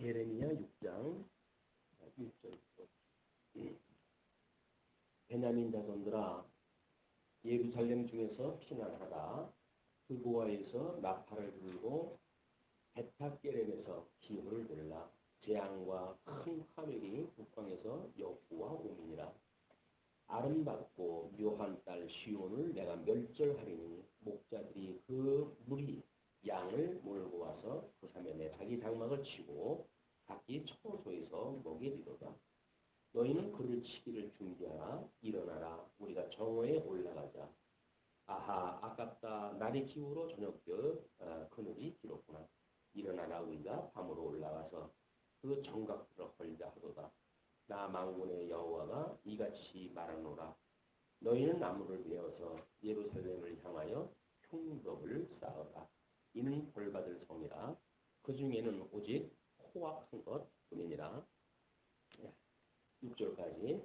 예레미야 6장 1절. 베냐민 자손들아, 예루살렘 중에서 피난하라. 그고아에서 나팔을 불고 베타게렘에서 기호를 들라. 재앙과 큰 화력이 북방에서 여호와 오미니라. 아름답고 묘한 딸 시온을 내가 멸절하리니 목자들이 그 무리 양을 몰고 와서 그 사면에 자기 장막을 치고 각기 처소에서 먹이리로다. 너희는 그를 치기를 준비하라. 일어나라. 우리가 정오에 올라가자. 아하, 아깝다. 날이 기울어 저녁볕 그늘이 길었구나. 일어나라. 우리가 밤으로 올라가서 그 정각들을 헐자 하도다. 나 만군의 여호와가 이같이 말하노라. 너희는 나무를 베어서 예루살렘을 향하여 흉벽을 쌓아라. 이는 벌받을 성이라. 그 중에는 오직 포악한 것 뿐이니라. 6절까지.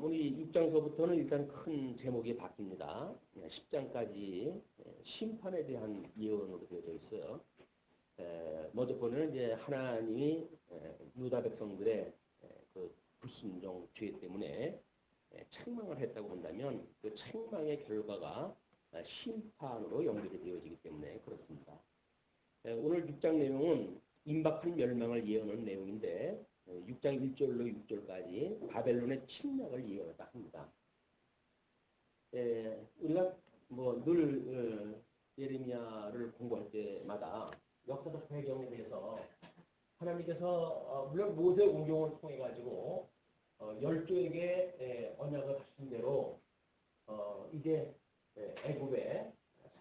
우리 6장서부터는 일단 큰 제목이 바뀝니다. 10장까지 심판에 대한 예언으로 되어져 있어요. 먼저 보면 이제 하나님이 유다 백성들의 그 불순종 죄 때문에 책망을 했다고 한다면 그 책망의 결과가 심판으로 연결이 되어지기 때문에 그렇습니다. 오늘 6장 내용은 임박한 멸망을 예언하는 내용인데 6장 1절로 6절까지 바벨론의 침략을 예언했다 합니다. 우리가 뭐 늘 예레미야를 공부할 때마다 역사적 배경에 대해서 하나님께서 물론 모세 오경을 통해 가지고 열조에게 언약을 하신 대로 이제 애굽에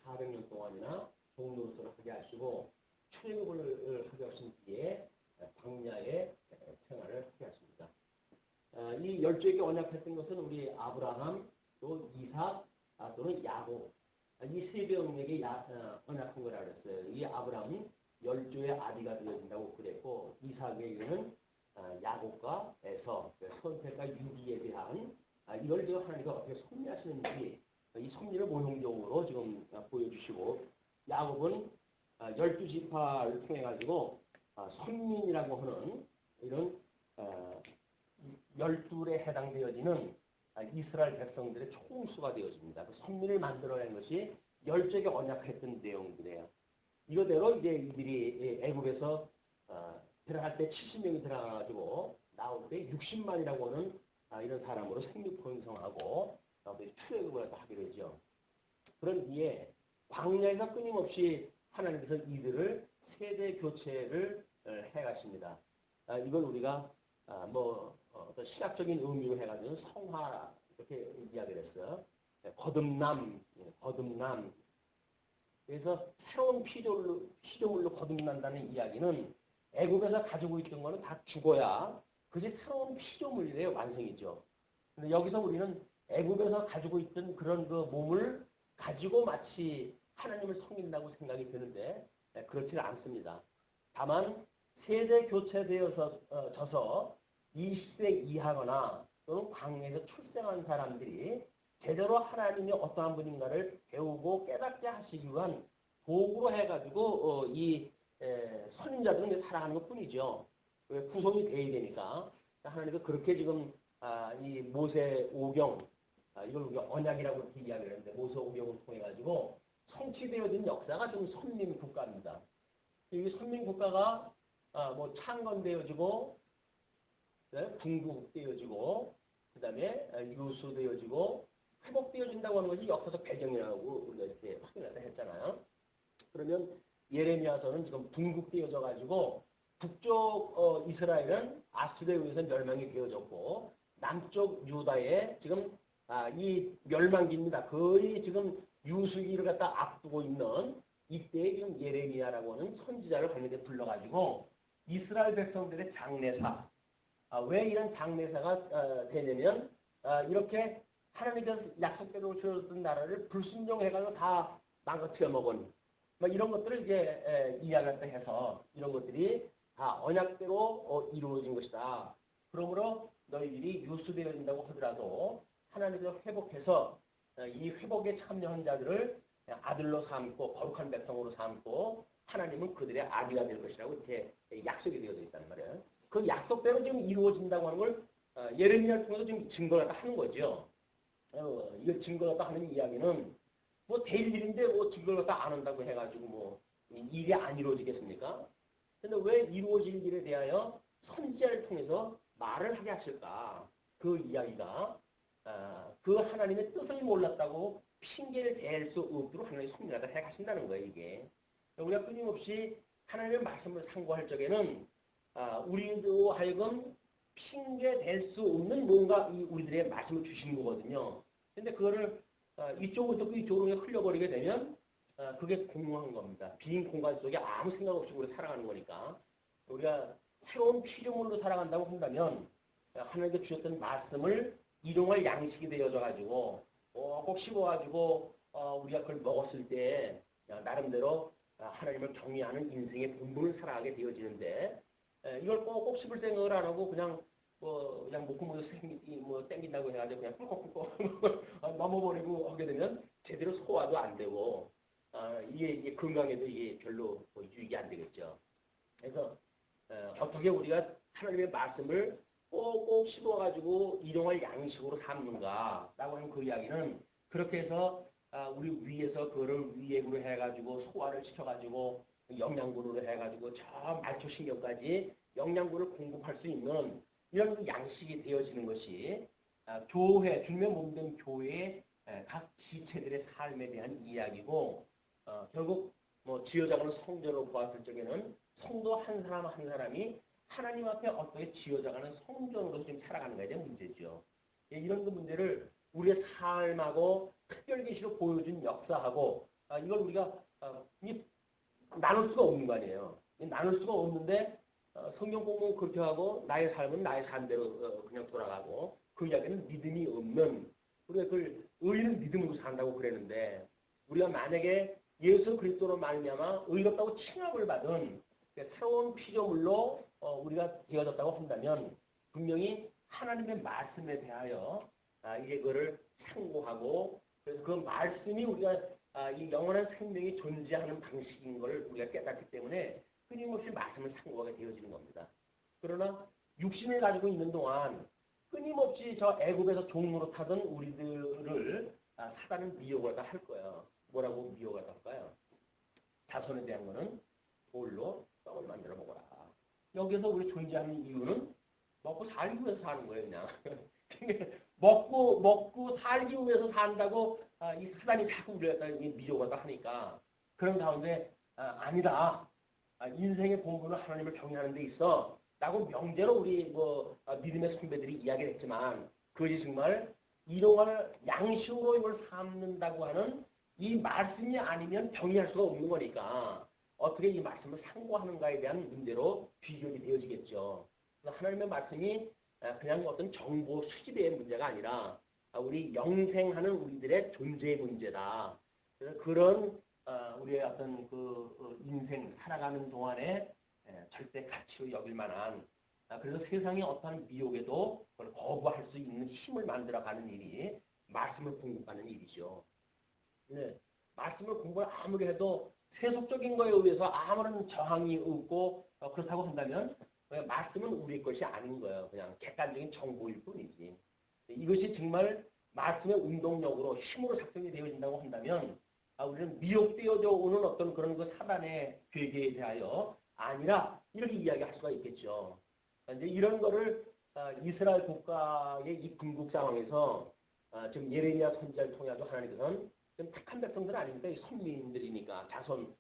400년 동안이나 종노릇을 하게 하시고 출애굽을 하게 하신 뒤에 광야의 생활을 하게 하십니다. 이 열조에게 언약했던 것은 우리 아브라함, 또 이삭, 또는 야곱, 이 세 명에게 언약한 거라 그랬어요. 이 아브라함은 열조의 아비가 되어진다고 그랬고, 이삭에게는 야곱과 에서 선택과 유기에 대한 이걸 하나님께서 어떻게 섭리하시는지 이 섭리를 모형적으로 지금 보여주시고, 야곱은 12지파를 통해 가지고 선민이라고 하는 이런 12에 해당되어지는 이스라엘 백성들의 총수가 되어집니다. 그 선민을 만들어낸 것이 열조에게 언약했던 내용들이에요. 이거대로 이제 이들이 애굽에서 들어갈 때 70명이 들어가가지고 나올 때 60만이라고 하는 이런 사람으로 생육번성하고 출애굽을 하기로 했죠. 그런 뒤에 광야에서 끊임없이 하나님께서 이들을 세대 교체를 해가십니다. 이걸 우리가 어떤 신학적인 의미로 해가지고 성화 이렇게 이야기를 했어요. 거듭남. 그래서 새로운 피조물로 거듭난다는 이야기는 애굽에서 가지고 있던 거는 다 죽어야 그게 새로운 피조물이래요. 완성이죠. 근데 여기서 우리는 애굽에서 가지고 있던 그런 그 몸을 가지고 마치 하나님을 섬긴다고 생각이 드는데 그렇지는 않습니다. 다만 세대 교체되어서 져서 20세 이하거나 또는 광야에서 출생한 사람들이 제대로 하나님이 어떠한 분인가를 배우고 깨닫게 하시기 위한 도구로 해가지고 이 선인자들은 살아가는 것 뿐이죠. 구성이 돼야 되니까 하나님도 그렇게 지금 이 모세 오경 이걸 우리가 언약이라고 이렇게 이야기를 했는데 모세 오경을 통해 가지고 성취되어진 역사가 좀 선민 국가입니다. 이 선민 국가가 뭐 창건되어지고 궁극되어지고 그 다음에 유수되어지고 회복되어진다고 하는 것이 역사적 배경이라고 우리가 이렇게 확인을 했잖아요. 그러면 예레미야서는 지금 궁극되어져 가지고 북쪽 이스라엘은 아수르에 의해서 멸망이 되어졌고 남쪽 유다에 지금 이 멸망기입니다. 거의 지금 유수기를 갖다 앞두고 있는 이때에 지금 예레미야라고 하는 선지자를 하나님께 불러가지고 이스라엘 백성들의 장례사, 왜 이런 장례사가 되냐면 이렇게 하나님께서 약속대로 주셨던 나라를 불순종해가지고 다 망가뜨려 먹은 이런 것들을 이제 이야기를 해서 이런 것들이 다 언약대로 이루어진 것이다. 그러므로 너희들이 유수되어진다고 하더라도 하나님께서 회복해서 이 회복에 참여한 자들을 아들로 삼고 거룩한 백성으로 삼고 하나님은 그들의 아비가 될 것이라고 이렇게 약속이 되어져 있단 말이에요. 그 약속대로 지금 이루어진다고 하는 걸 예레미야를 통해서 지금 증거를 하는 거죠. 이거 증거를 하는 이야기는 뭐 될 일인데 뭐 증거를 안 한다고 해가지고 뭐 일이 안 이루어지겠습니까? 근데 왜 이루어질 일에 대하여 선지자를 통해서 말을 하게 하실까? 그 이야기가 그 하나님의 뜻을 몰랐다고 핑계를 댈 수 없도록 하나님의 섭리가 해 가신다는 거예요. 이게 우리가 끊임없이 하나님의 말씀을 상고할 적에는 우리도 하여금 핑계 댈 수 없는 뭔가 우리들의 말씀을 주시는 거거든요. 근데 그거를 이쪽으로 듣고 이쪽으로 흘려버리게 되면 그게 공허한 겁니다. 빈 공간 속에 아무 생각 없이 우리가 살아가는 거니까. 우리가 새로운 피조물로 살아간다고 한다면 하나님께 주셨던 말씀을 일용할 양식이 되어져가지고 꼭 씹어가지고 우리가 그걸 먹었을 때 나름대로 하나님을 경외하는 인생의 본분을 살아가게 되어지는데 이걸 꼭 씹을 생각을 안 하고 그냥 그냥 목구멍에서 뭐 땡긴다고 해가지고 그냥 꿀꺽꿀꺽 넘어버리고 하게 되면 제대로 소화도 안 되고 이게 건강에도 이게 별로 유익이 안 되겠죠. 그래서 어떻게 우리가 하나님의 말씀을 꼭꼭 씹어가지고 일용할 양식으로 삼는가라고 하는 그 이야기는 그렇게 해서 우리 위에서 그거를 위액으로 해가지고 소화를 시켜가지고 영양분으로 해가지고 저 말초신경까지 영양분을 공급할 수 있는 이런 양식이 되어지는 것이 교회, 주님의 몸된 교회의 각 지체들의 삶에 대한 이야기고 결국 뭐 지어져가는 성전으로 보았을 적에는 성도 한 사람 한 사람이 하나님 앞에 어떻게 지어져가는 성전으로 지금 살아가는가에 대한 문제죠. 이런 그 문제를 우리의 삶하고 특별계시로 보여준 역사하고 이걸 우리가 나눌 수가 없는 거 아니에요. 나눌 수가 없는데 성경 공부 그렇게 하고 나의 삶은 나의 삶대로 그냥 돌아가고 그 이야기는 믿음이 없는 우리가 그걸 의인은 믿음으로 산다고 그랬는데 우리가 만약에 예수 그리스도로 말미암아 의롭다고 칭함을 받은 새로운 피조물로 우리가 되어졌다고 한다면 분명히 하나님의 말씀에 대하여 이제 그거를 상고하고 그래서 그 말씀이 우리가 이 영원한 생명이 존재하는 방식인 걸 우리가 깨닫기 때문에 끊임없이 말씀을 상고하게 되어지는 겁니다. 그러나 육신을 가지고 있는 동안 끊임없이 저 애굽에서 종으로 타던 우리들을 사단은 미혹을 할 거예요. 뭐라고 미혹을 할까요? 자손에 대한 거는 돌로 떡을 만들어 먹어라. 여기서 우리 존재하는 이유는 먹고 살기 위해서 사는 거예요, 그냥. 먹고 살기 위해서 산다고 이 사단이 자꾸 우리를 갖다 미혹을 하니까 그런 가운데 아니다. 인생의 본분은 하나님을 경외하는 데 있어. 라고 명제로 우리 믿음의 선배들이 이야기를 했지만 그것이 정말 일용할 양식으로 이걸 삼는다고 하는 이 말씀이 아니면 경외할 수가 없는 거니까 어떻게 이 말씀을 상고하는가에 대한 문제로 비교가 되어지겠죠. 하나님의 말씀이 그냥 어떤 정보 수집의 문제가 아니라 우리 영생하는 우리들의 존재의 문제다. 그래서 그런 우리의 어떤 그 인생 살아가는 동안에 절대 가치로 여길 만한 그래서 세상의 어떠한 미혹에도 그걸 거부할 수 있는 힘을 만들어가는 일이 말씀을 공부하는 일이죠. 네, 말씀을 공부를 아무리 해도 세속적인 거에 의해서 아무런 저항이 없고 그렇다고 한다면 말씀은 우리 것이 아닌 거예요. 그냥 객관적인 정보일 뿐이지. 이것이 정말 말씀의 운동력으로 힘으로 작동이 되어진다고 한다면 우리는 미혹되어져 오는 어떤 그런 그 사단의 괴계에 대하여 아니라 이렇게 이야기할 수가 있겠죠. 이제 이런 거를 이스라엘 국가의 이 궁극 상황에서 지금 예레미야 선지자를 통해서 하나님께서는 좀 택한 백성들 아닙니까? 선민들이니까 자손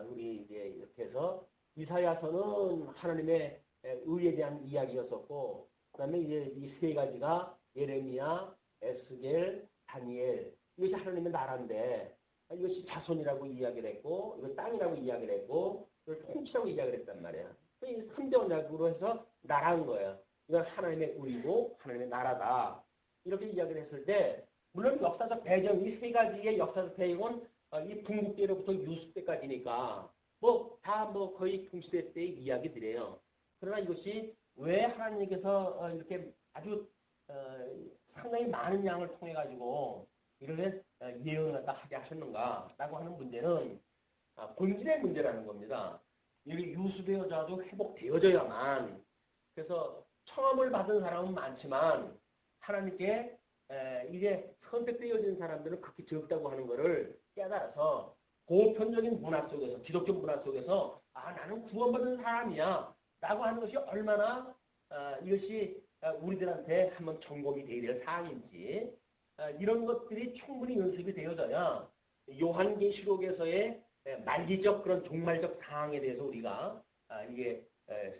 우리 이제 이렇게 해서 이사야서는 하나님의 의에 대한 이야기였었고 그다음에 이제 이 세 가지가 예레미야, 에스겔, 다니엘 이것이 하나님의 나라인데 이것이 자손이라고 이야기를 했고 이건 땅이라고 이야기를 했고 이걸 통치라고 이야기를 했단 말이야. 이 3대 언약으로 해서 나라인 거예요. 이건 하나님의 의고 하나님의 나라다. 이렇게 이야기를 했을 때 물론 역사적 배경 이 세 가지의 역사적 배경은 이 북국대로부터 유수 때까지니까 다 거의 동시대 때의 이야기들이에요. 그러나 이것이 왜 하나님께서 이렇게 아주 상당히 많은 양을 통해 가지고 이렇게 예언을 하게 하셨는가라고 하는 문제는 본질의 문제라는 겁니다. 여기 유수되어져도 회복되어져야만. 그래서 청함을 받은 사람은 많지만 하나님께 이제 선택되어진 사람들은 극히 적다고 하는 것을 깨달아서 보편적인 문화 속에서, 기독교 문화 속에서 나는 구원받은 사람이야 라고 하는 것이 얼마나 이것이 우리들한테 한번 점검이 되어야 될 사항인지, 이런 것들이 충분히 연습이 되어져야 요한계시록에서의 말기적 그런 종말적 상황에 대해서 우리가 이게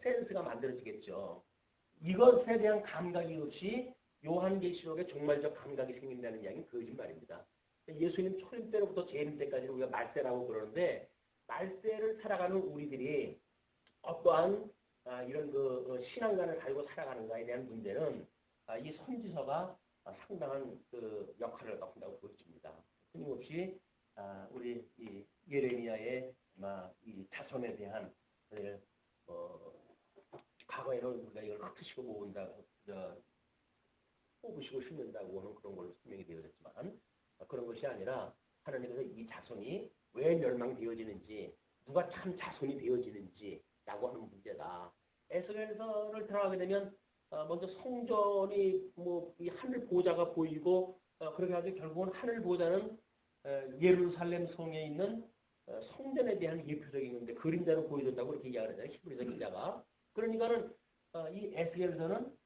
센스가 만들어지겠죠. 이것에 대한 감각이 없이 요한계시록의 종말적 감각이 생긴다는 이야기는 거짓말입니다. 예수님 초림 때로부터 재림 때까지 우리가 말세라고 그러는데, 말세를 살아가는 우리들이 어떠한 이런 그 신앙관을 가지고 살아가는가에 대한 문제는 이 선지서가 상당한 그 역할을 갖는다고 보여집니다. 끊임없이 우리 이 예레미야의 이 자손에 대한 과거에는 우리가 이걸 흩으시고 모은다, 뽑으시고 심는다고 하는 그런 걸로 설명이 되어졌지만, 그런 것이 아니라 하나님께서 이 자손이 왜 멸망되어지는지, 누가 참 자손이 되어지는지라고 하는 문제다. 에스겔서를 들어가게 되면 먼저 성전이 이 하늘 보좌가 보이고, 그렇게 해가지고 결국은 하늘 보좌는 예루살렘 성에 있는 성전에 대한 예표적인 건데 그림자로 보여준다고 이렇게 이야기하잖아요. 히브리서 기자가. 그러니까는 이 에스겔서는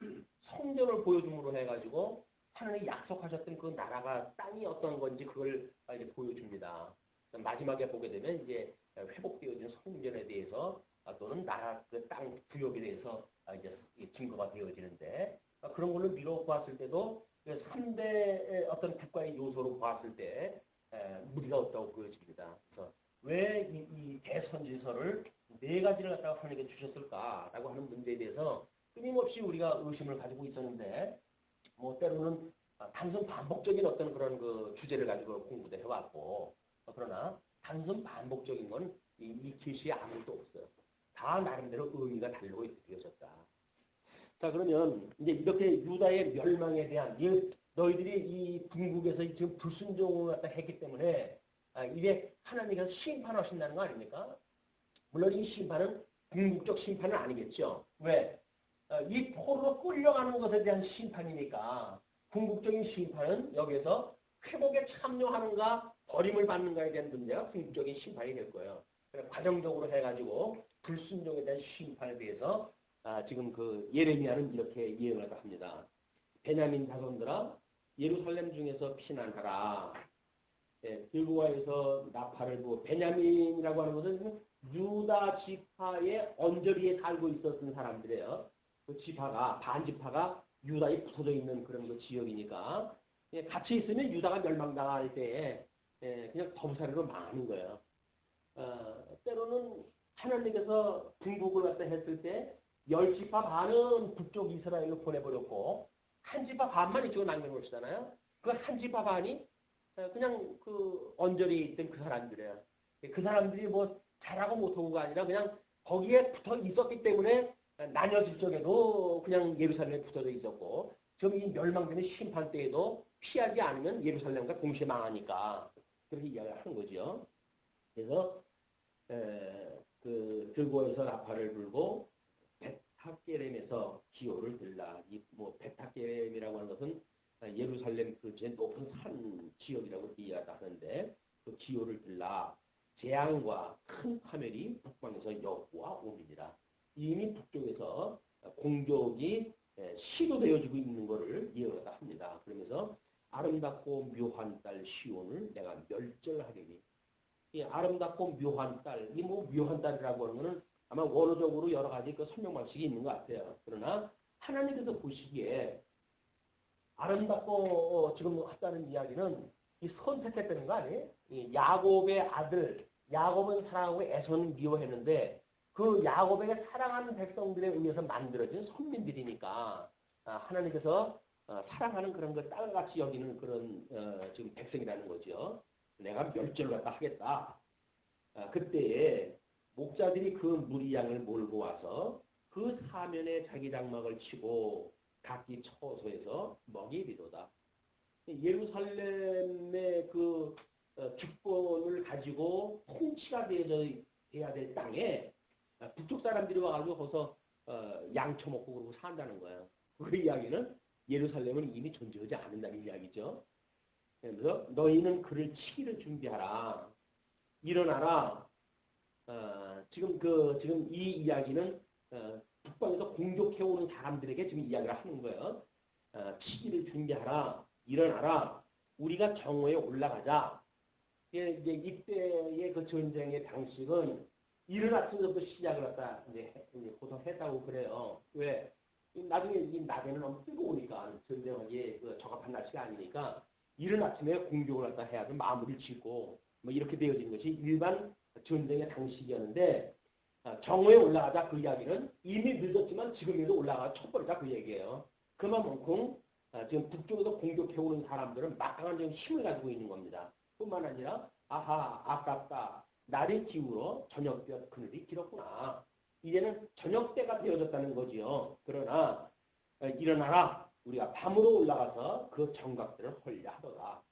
성전을 보여줌으로 해가지고 하나님이 약속하셨던 그 나라가 땅이 어떤 건지 그걸 이제 보여줍니다. 마지막에 보게 되면 이제 회복되어진 성전에 대해서 또는 나라 그 땅 구역에 대해서 이제 증거가 되어지는데, 그런 걸로 미뤄 보았을 때도 3대 어떤 국가의 요소로 보았을 때 무리가 없다고 보여집니다. 그래서 왜 이 대선지서를 4가지를 갖다가 하나님께 주셨을까라고 하는 문제에 대해서 끊임없이 우리가 의심을 가지고 있었는데, 때로는 단순 반복적인 어떤 그런 그 주제를 가지고 공부도 해왔고, 그러나 단순 반복적인 건 이 계시에 아무것도 없어요. 다 나름대로 의미가 다르고 되어졌다. 자, 그러면 이제 이렇게 유다의 멸망에 대한, 너희들이 이 궁극에서 지금 불순종을 갖다 했기 때문에 이게 하나님께서 심판하신다는 거 아닙니까? 물론 이 심판은 궁극적 심판은 아니겠죠. 왜? 이 포로로 끌려가는 것에 대한 심판이니까 궁극적인 심판은 여기에서 회복에 참여하는가 버림을 받는가에 대한 문제가 궁극적인 심판이 될 거예요. 과정적으로 해가지고 불순종에 대한 심판에 대해서 지금 그 예레미야는 이렇게 예언을 합니다. 베냐민 자손들아, 예루살렘 중에서 피난하라. 길보아에서 나팔을 부어. 베냐민이라고 하는 것은 유다 지파의 언저리에 살고 있었던 사람들이에요. 그 지파가, 반지파가 유다에 붙어져 있는 그런 그 지역이니까 같이 있으면 유다가 멸망당할 때에 그냥 더부살이로 망하는 거예요. 때로는 하나님께서 궁극을 갖다 했을 때 10지파 반은 북쪽 이스라엘로 보내버렸고 한 지파 반만 이쪽으로 남겨놓으시잖아요. 그 한 지파 반이 그냥 그 언저리에 있던 그 사람들이에요. 그 사람들이 뭐 잘하고 못하고가 아니라 그냥 거기에 붙어 있었기 때문에 나뉘어질 적에도 그냥 예루살렘에 붙어져 있었고, 지금 이 멸망되는 심판 때에도 피하지 않으면 예루살렘과 동시에 망하니까 그렇게 이야기하는 거죠. 그래서 그 들고에서 나팔을 불고 베타게렘에서 기호를 들라. 이 베타게렘이라고 하는 것은 예루살렘 그 제일 높은 산 지역이라고 이야기하는데, 그 기호를 들라. 재앙과 큰 파멸이 북방에서 여호와 오미니라. 이미 북쪽에서 공격이 시도되어지고 있는 것을 예언하다 합니다. 그러면서 아름답고 묘한 딸 시온을 내가 멸절하리니. 이 아름답고 묘한 딸, 이 묘한 딸이라고 하는 것은 아마 원어적으로 여러 가지 그 설명 방식이 있는 것 같아요. 그러나 하나님께서 보시기에 아름답고 지금 했다는 이야기는 이 선택했다는 거 아니에요? 이 야곱의 아들, 야곱은 사랑하고 에서는 미워했는데 그 야곱에게 사랑하는 백성들에 의해서 만들어진 선민들이니까 하나님께서 사랑하는 그런 걸 딸같이 여기는 그런 지금 백성이라는 거죠. 내가 멸절을 갖다 하겠다. 그때에 목자들이 그 무리 양을 몰고 와서 그 사면에 자기 장막을 치고 각기 처소에서 먹이리로다. 예루살렘의 그 주권을 가지고 통치가 돼야 될 땅에 북쪽 사람들이 와가지고 거기서 양 처먹고 그러고 산다는 거예요. 그 이야기는 예루살렘은 이미 존재하지 않는다는 이야기죠. 그래서 너희는 그를 치기를 준비하라. 일어나라. 지금 이 이야기는 북방에서 공격해오는 사람들에게 지금 이야기를 하는 거예요. 치기를 준비하라. 일어나라. 우리가 정오에 올라가자. 이제 이때의 그 전쟁의 방식은 이른 아침부터 시작을 했다. 이제 고생했다고 그래요. 왜? 나중에 이 낮에는 너무 뜨거우니까 전쟁하기에 적합한 날씨가 아니니까 이른 아침에 공격을 갖다 해야 마무리를 짓고 뭐 이렇게 되어진 것이 일반 전쟁의 방식이었는데 정오에 올라가자 그 이야기는 이미 늦었지만 지금에도 올라가 촛불이다 그 얘기예요. 그만큼 지금 북쪽에서 공격해오는 사람들은 막강한 힘을 가지고 있는 겁니다. 뿐만 아니라 아하 아깝다. 날이 기울어 저녁볕 그늘이 길었구나. 이제는 저녁때가 되어졌다는 거지요. 그러나 일어나라. 우리가 밤으로 올라가서 그 정각들을 헐려하더라.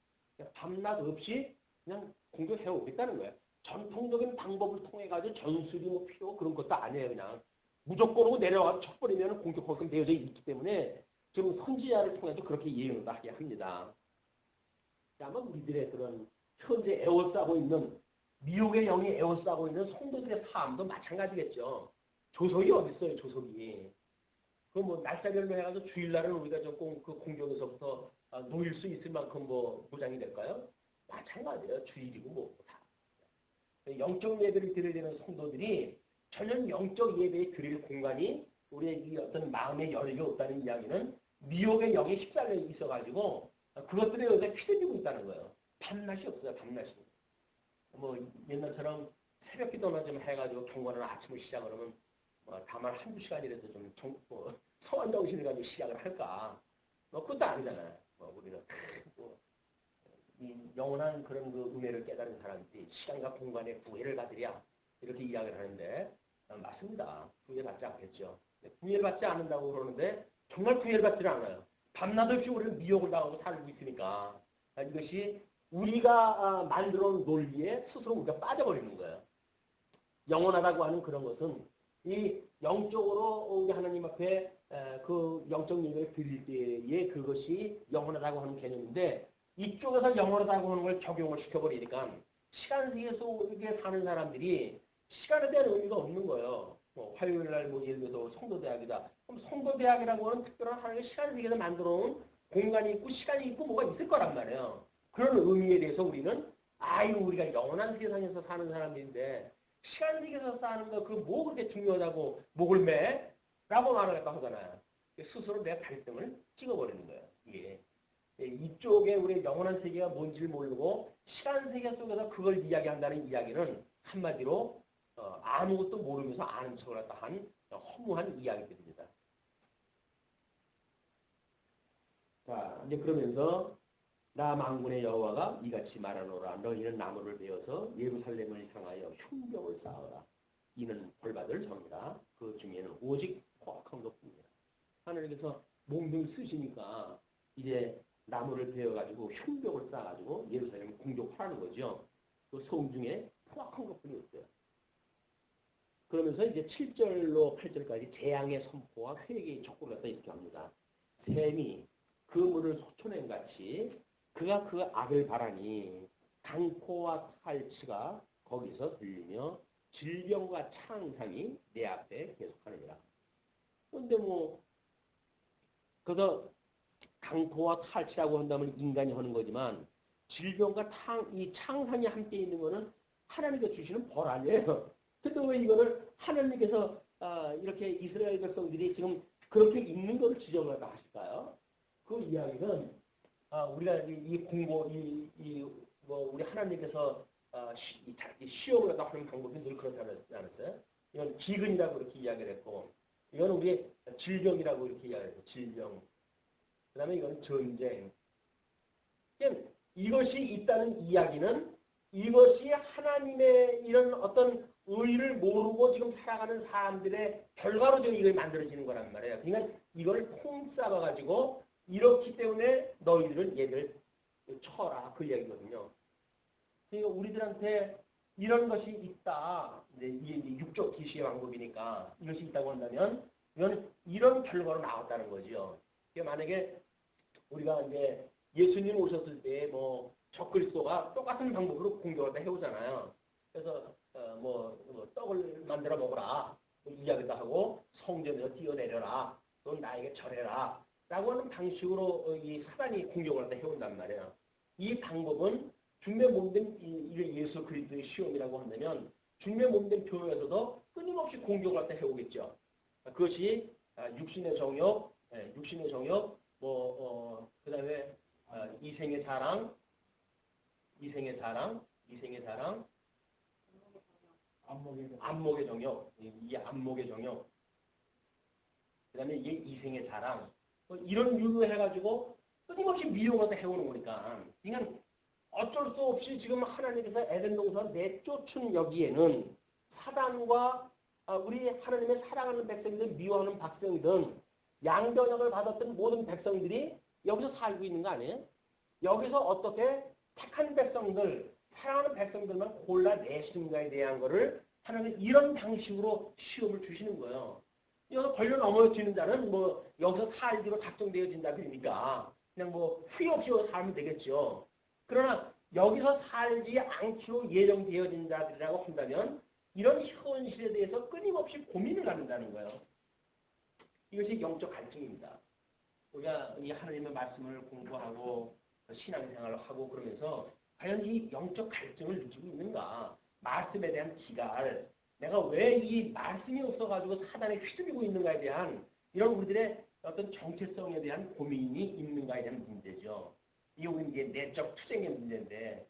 밤낮 없이 그냥 공격해오겠다는 거예요. 전통적인 방법을 통해 가지고 전술이 뭐 필요 그런 것도 아니에요. 그냥 무조건으로 내려와서 쳐버리면 공격하게 되어져 있기 때문에 지금 선지자를 통해서 그렇게 예언을 하게 합니다. 아마 우리들의 그런 현재 에워싸고 있는 미혹의 영이 에워싸고 있는 성도들의 삶도 마찬가지겠죠. 조석이 어디 있어요, 조석이. 그 뭐 날짜별로 해가지고 주일날은 우리가 조금 그 공격에서부터 놓일 수 있을 만큼 뭐 무장이 될까요? 마찬가지예요. 주일이고 뭐 다. 영적 예배를 드리는 성도들이 전혀 영적 예배에 드릴 공간이 우리의 이 어떤 마음의 여력이 없다는 이야기는 미혹의 영이 휩쓸려 있어가지고 그것들에 의해 휘둘리고 있다는 거예요. 밤낮이 없어요. 밤낮이. 뭐 옛날처럼 새벽 기도나 좀 해가지고 경건한 아침을 시작을 하면 다만 한두 시간이라도 좀 성한 정신을 가지고 시작을 할까. 그것도 아니잖아요. 우리는 이 영원한 그런 그 은혜를 깨달은 사람들이 시간과 공간에 구애를 받으랴 이렇게 이야기를 하는데 맞습니다. 구애받지 않겠죠. 구애를 받지 않는다고 그러는데 정말 구애를 받지는 않아요. 밤낮 없이 우리는 미혹을 당하고 살고 있으니까 이것이 우리가 만들어놓은 논리에 스스로 우리가 빠져버리는 거예요. 영원하다고 하는 그런 것은 이 영적으로 우리 하나님 앞에 그 영적 예배를 드릴 때에 그것이 영원하다고 하는 개념인데 이쪽에서 영원하다고 하는 걸 적용을 시켜버리니까 시간세계에서 이렇게 사는 사람들이 시간에 대한 의미가 없는 거예요. 화요일날 뭐 예를 들어서 성도대학이다. 그럼 성도대학이라고 하는 특별한 하나님의 시간세계에서 만들어놓은 공간이 있고 시간이 있고 뭐가 있을 거란 말이에요. 그런 의미에 대해서 우리는 우리가 영원한 세상에서 사는 사람인데 시간 세계에서 사는 거 그거 뭐 그렇게 중요하다고 목을 매? 라고 말을 하잖아요. 스스로 내 갈등을 찍어버리는 거예요. 이게. 이쪽에 우리의 영원한 세계가 뭔지를 모르고 시간 세계 속에서 그걸 이야기한다는 이야기는 한마디로 아무것도 모르면서 아는 척을 했다 한 허무한 이야기들입니다. 자, 이제 그러면서 나 만군의 여호와가 이같이 말하노라. 너희는 나무를 베어서 예루살렘을 향하여 흉벽을 쌓아라. 이는 벌받을 정이라. 그 중에는 오직 포악한 것뿐이라. 하나님께서 몽둥이 쓰시니까 이제 나무를 베어가지고 흉벽을 쌓아가지고 예루살렘을 공격하라는 거죠. 그 성 중에 포악한 것뿐이 없어요. 그러면서 이제 7절로 8절까지 재앙의 선포와 회개의 촉구를 갖다 이렇게 합니다. 샘이 그 물을 소초냄 같이 그가 그 악을 바라니 강포와 탈취가 거기서 들리며 질병과 창상이 내 앞에 계속하느니라. 그런데 그래서 강포와 탈취라고 한다면 인간이 하는 거지만 질병과 이 창상이 함께 있는 거는 하나님께서 주시는 벌 아니에요. 근데 왜 이거를 하나님께서 이렇게 이스라엘 백성들이 지금 그렇게 있는 것을 지적을 하실까요? 그 이야기는 우리가 이 공부, 우리 하나님께서 시험을 갖다 하는 방법이 늘 그렇지 않았어요? 이건 기근이라고 이렇게 이야기를 했고, 이건 우리 질병이라고 이렇게 이야기를 했고, 질병. 그 다음에 이건 전쟁. 그러니까 이것이 있다는 이야기는 이것이 하나님의 이런 어떤 의의를 모르고 지금 살아가는 사람들의 결과로 지금 이걸 만들어지는 거란 말이에요. 그러니까 이걸 통 쌓아가지고 이렇기 때문에 너희들은 얘를 쳐라 그 얘기거든요. 그러니까 우리들한테 이런 것이 있다. 이게 이제 육적 계시의 방법이니까 이것이 있다고 한다면 이건 이런 결과로 나왔다는 거죠. 만약에 우리가 이제 예수님 오셨을 때 뭐 적그리스도가 똑같은 방법으로 공격을 다 해오잖아요. 그래서 떡을 만들어 먹어라 이야기도 하고 성전에서 뛰어내려라 또 나에게 절해라 라고 하는 방식으로 이 사단이 공격을 다 해온단 말이에요. 이 방법은 중매 몸된 예수 그리스도의 시험이라고 한다면 중매 몸된 교회에서도 끊임없이 공격을 다 해오겠죠. 그것이 육신의 정욕, 그 다음에 이생의 자랑, 안목의 정욕, 이 안목의 정욕, 그 다음에 이생의 자랑, 이런 유로 해가지고 끊임없이 미용을 해오는 거니까. 그러니까 어쩔 수 없이 지금 하나님께서 에덴 동산 내쫓은 여기에는 사단과 우리 하나님의 사랑하는 백성이든 미워하는 백성이든 양변역을 받았던 모든 백성들이 여기서 살고 있는 거 아니에요? 여기서 어떻게 착한 백성들, 사랑하는 백성들만 골라내시는가에 대한 거를 하나님은 이런 방식으로 시험을 주시는 거예요. 여기서 걸려 넘어지는 자는 여기서 살기로 작정되어진다 그러니까 그냥 후회 없이 여기서 살면 되겠죠. 그러나 여기서 살지 않기로 예정되어진 자들이라고 한다면 이런 현실에 대해서 끊임없이 고민을 하는다는 거예요. 이것이 영적 갈증입니다. 우리가 이 하나님의 말씀을 공부하고 신앙생활을 하고 그러면서 과연 이 영적 갈증을 느끼고 있는가? 말씀에 대한 기갈, 내가 왜 이 말씀이 없어가지고 사단에 휘둘리고 있는가에 대한 이런 우리들의 어떤 정체성에 대한 고민이 있는가에 대한 문제죠. 이게 우리 이제 내적 투쟁의 문제인데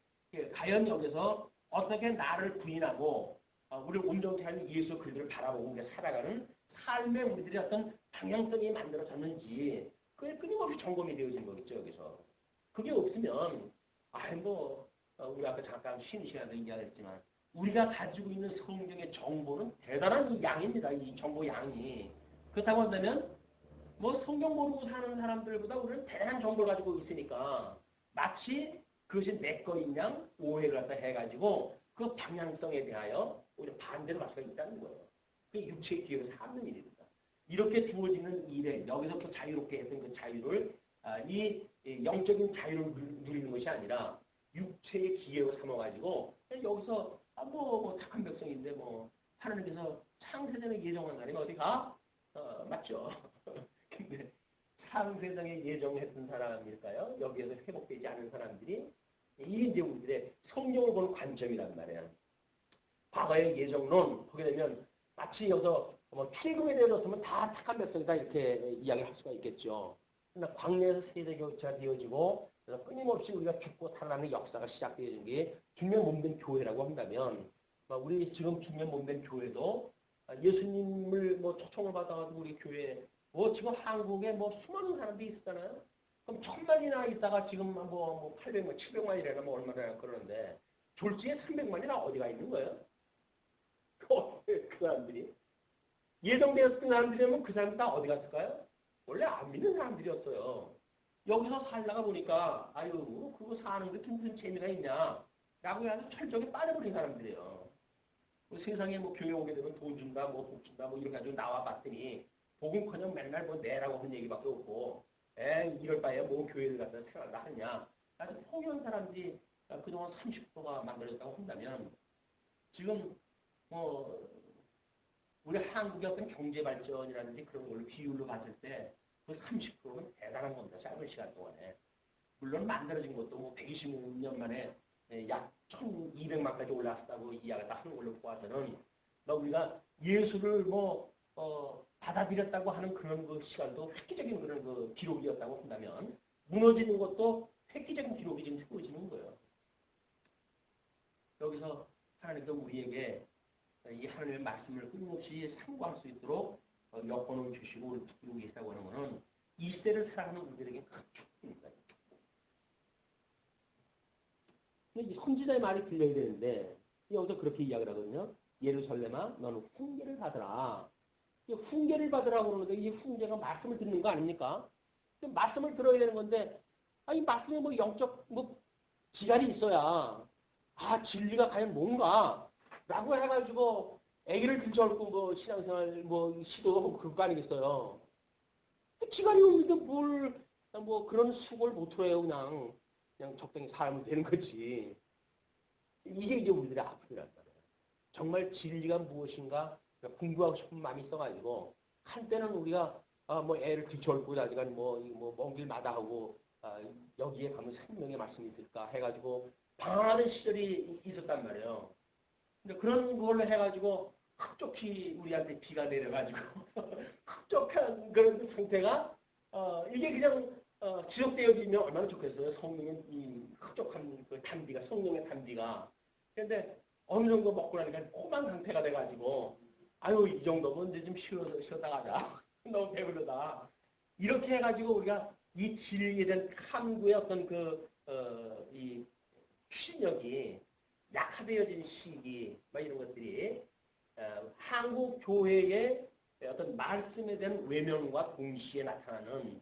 과연 여기서 어떻게 나를 부인하고 우리 온전히 하는 예수 그리스도를 바라보고 우리가 살아가는 삶의 우리들의 어떤 방향성이 만들어졌는지 그게 끊임없이 점검이 되어진 거겠죠. 여기서 그게 없으면 우리 아까 잠깐 쉬는 시간에 이야기했지만 우리가 가지고 있는 성경의 정보는 대단한 이 양입니다. 이 정보 양이. 그렇다고 한다면 성경 모르고 사는 사람들보다 우리는 대단한 정보를 가지고 있으니까 마치 그것이 내 거인 양 오해를 갖다 해가지고 그 방향성에 대하여 우리가 반대로 갈 수가 있다는 거예요. 그게 육체의 기회로 삼는 일입니다. 이렇게 주어지는 일에 여기서 또 자유롭게 했던 그 자유를 이 영적인 자유를 누리는 것이 아니라 육체의 기회로 삼아가지고 여기서 착한 백성인데 하나님께서 창세전에 예정한 날이면 어디 가? 맞죠. 근데 창세전에 예정했던 사람일까요? 여기에서 회복되지 않은 사람들이 이게 이제 우리들의 성경을 보는 관점이란 말이에요. 과거의 예정론 보게 되면 마치 여기서 출애굽에 대해서는 다 착한 백성이다 이렇게 이야기할 수가 있겠죠. 그러나 광야에서 세대 교체가 되어지고 그래서 끊임없이 우리가 죽고 살아나는 역사가 시작되어진 게 중년 몸된 교회라고 한다면 우리 지금 중년 몸된 교회도 예수님을 초청을 받아가지고 우리 교회 지금 한국에 수많은 사람들이 있었잖아요. 그럼 1000만이나 있다가 지금 800만, 700만이라나 얼마나 그러는데 졸지에 300만이나 어디가 있는 거예요? 그 사람들이 예정되었던 사람들이면 그 사람들 다 어디 갔을까요? 원래 안 믿는 사람들이었어요. 여기서 살다가 보니까 그거 사는 게 무슨 재미가 있냐 라고 해서 철저하게 빠져버린 사람들이에요. 세상에 교회 오게 되면 돈 준다, 복 준다, 이렇게 가지고 나와 봤더니 복음커녕 맨날 내라고 하는 얘기밖에 없고 이럴 바에 교회를 갖다 생활을 하냐. 아주 통연 사람들이 그동안 30%가 만들어졌다고 한다면 지금 우리 한국의 어떤 경제 발전이라든지 그런 걸로 비율로 봤을 때 그 30%는 대단한 겁니다. 짧은 시간 동안에. 물론 만들어진 것도 126년 만에 약 1200만까지 올랐다고 이야기를 하는 걸로 보아서는 우리가 예수를 받아들였다고 하는 그런 그 시간도 획기적인 그런 그 기록이었다고 한다면 무너지는 것도 획기적인 기록이 지금 세워지는 거예요. 여기서 하나님도 우리에게 이 하나님의 말씀을 끊임없이 상고할 수 있도록 여건을 주시고 우리 붙들고 계시다고 하는 것은 이 시대를 살아가는 우리들에게 큰 축복입니다. 근데 선지자의 말이 들려야 되는데 여기서 그렇게 이야기를 하거든요. 예루살렘아 너는 훈계를 받으라. 훈계를 받으라고 그러는데 이 훈계가 말씀을 듣는 거 아닙니까? 말씀을 들어야 되는 건데 이 말씀에 영적 지갈이 있어야 아, 진리가 과연 뭔가? 라고 해가지고 애기를 들쳐놓고 뭐 신앙생활 뭐 시도하고 그거 아니겠어요. 기간이 없는데 뭐 그런 수고를 못 해요. 그냥 적당히 살면 되는 거지. 이게 이제 우리들의 아픔이란 말이에요. 정말 진리가 무엇인가 공부하고 싶은 마음이 있어가지고 한때는 우리가 뭐 애를 뒤쳐놓고 다니까 먼 길 마다하고 여기에 가면 생명의 말씀이 있을까 해가지고 방황하는 시절이 있었단 말이에요. 근데 그런 걸로 해가지고 흡족히 우리한테 비가 내려가지고 흡족한 그런 상태가 이게 그냥 지속되어지면 얼마나 좋겠어요. 성령의 이 흡족한 그 단비가 성령의 단비가. 그런데 어느 정도 먹고 나니까 고만 상태가 돼가지고 아유 이 정도면 이제 좀 쉬었다 가자. 너무 배부르다. 이렇게 해가지고 우리가 이 진리에 대한 탐구의 어떤 이 추진력이 약화되어진 시기, 뭐 이런 것들이 한국 교회의 어떤 말씀에 대한 외면과 동시에 나타나는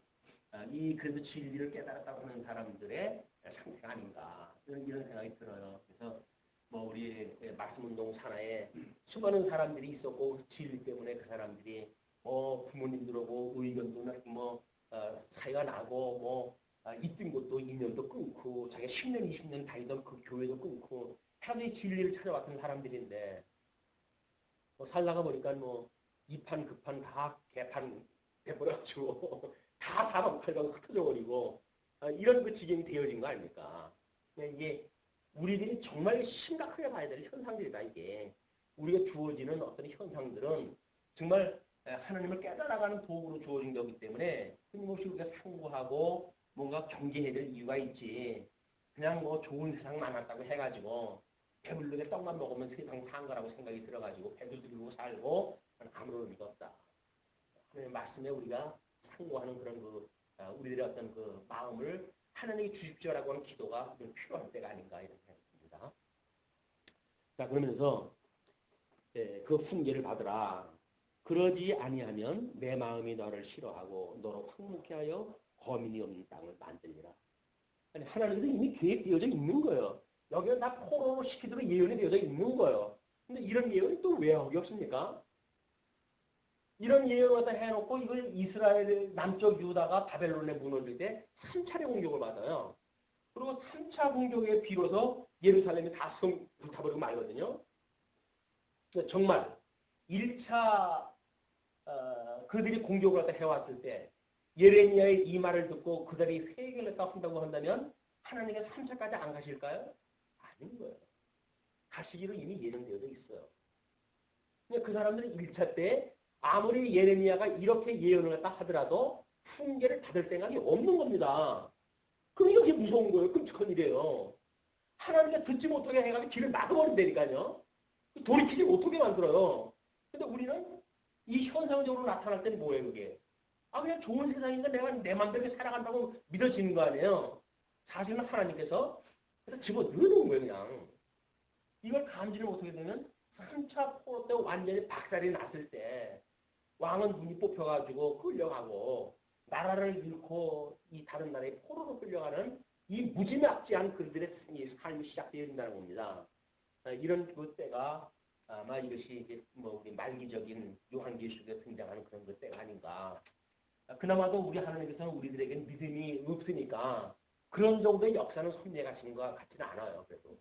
이 그래도 진리를 깨달았다고 하는 사람들의 상태가 아닌가 이런 생각이 들어요. 그래서 뭐 우리 말씀운동 산하에 수많은 사람들이 있었고 진리 때문에 그 사람들이 뭐 부모님들하고 의견도 뭐 사이가 나고 뭐 있던 것도 인연도 끊고 자기가 10년, 20년 다니던 그 교회도 끊고 하나의 진리를 찾아왔던 사람들인데 뭐 살다가 보니까 뭐 이판 그판 다 개판 돼버려가지고 다 사방팔방 흩어져 버리고 이런 그 지경이 되어진 거 아닙니까? 이게 우리들이 정말 심각하게 봐야 될 현상들이다. 이게 우리가 주어지는 어떤 현상들은 정말 하나님을 깨달아가는 도구로 주어진 거기 때문에 끊임없이 우리가 상고하고 뭔가 경계해야 될 이유가 있지. 그냥 뭐 좋은 세상 만났다고 해가지고 배불르게 떡만 먹으면 세상 산 거라고 생각이 들어가지고 배도 들고 살고 아무런 의미가 없다. 하나님의 말씀에 우리가 상고하는 그런 우리들의 어떤 그 마음을 하나님이 주십시오라고 하는 기도가 좀 필요할 때가 아닌가 이런 생각이 듭니다. 자, 그러면서 그 훈계를 받으라. 그러지 아니하면 내 마음이 너를 싫어하고 너로 황무케 하여 거민이 없는 땅을 만들리라. 아니, 하나님도 이미 계획되어져 있는 거예요. 여기는 다 포로로 시키도록 예언이 되어져 있는 거예요. 근데 이런 예언이 또 왜 하기 없습니까? 이런 예언을 갖다 해놓고 이걸 이스라엘 남쪽 유다가 바벨론에 무너질 때 3차례 공격을 받아요. 그리고 3차 공격에 비로소 예루살렘이 다 불타버리고 말거든요. 정말 1차 그들이 공격을 갖다 해왔을 때 예레미야의 이 말을 듣고 그들이 회개를 했다고 한다고 한다면 하나님께서 3차까지 안 가실까요? 아닌 거예요. 가시기로 이미 예정되어져 있어요. 그 사람들은 1차 때 아무리 예레미야가 이렇게 예언을 했다 하더라도 훈계를 받을 생각이 없는 겁니다. 그러니까 이게 무서운 거예요. 끔찍한 일이에요. 하나님께 듣지 못하게 해가지고 길을 막아버린다니까요. 돌이키지 못하게 만들어요. 근데 우리는 이 현상적으로 나타날 때는 뭐예요, 그게? 그냥 좋은 세상인데 내가 내 맘대로 살아간다고 믿어지는 거 아니에요? 사실은 하나님께서 그래서 집어넣어놓은 거예요, 그냥. 이걸 감지를 못하게 되면 3차 포로 때 완전히 박살이 났을 때 왕은 눈이 뽑혀가지고 끌려가고 나라를 잃고 이 다른 나라의 포로로 끌려가는 이 무지막지한 그들의 삶이 시작되어야 된다는 겁니다. 이런 그 때가 아마 이것이 이제 뭐 우리 말기적인 요한계시록에 등장하는 그런 그 때가 아닌가. 그나마도 우리 하나님께서는 우리들에게 믿음이 없으니까 그런 정도의 역사는 섭리해가시는 것 같지는 않아요. 그래도.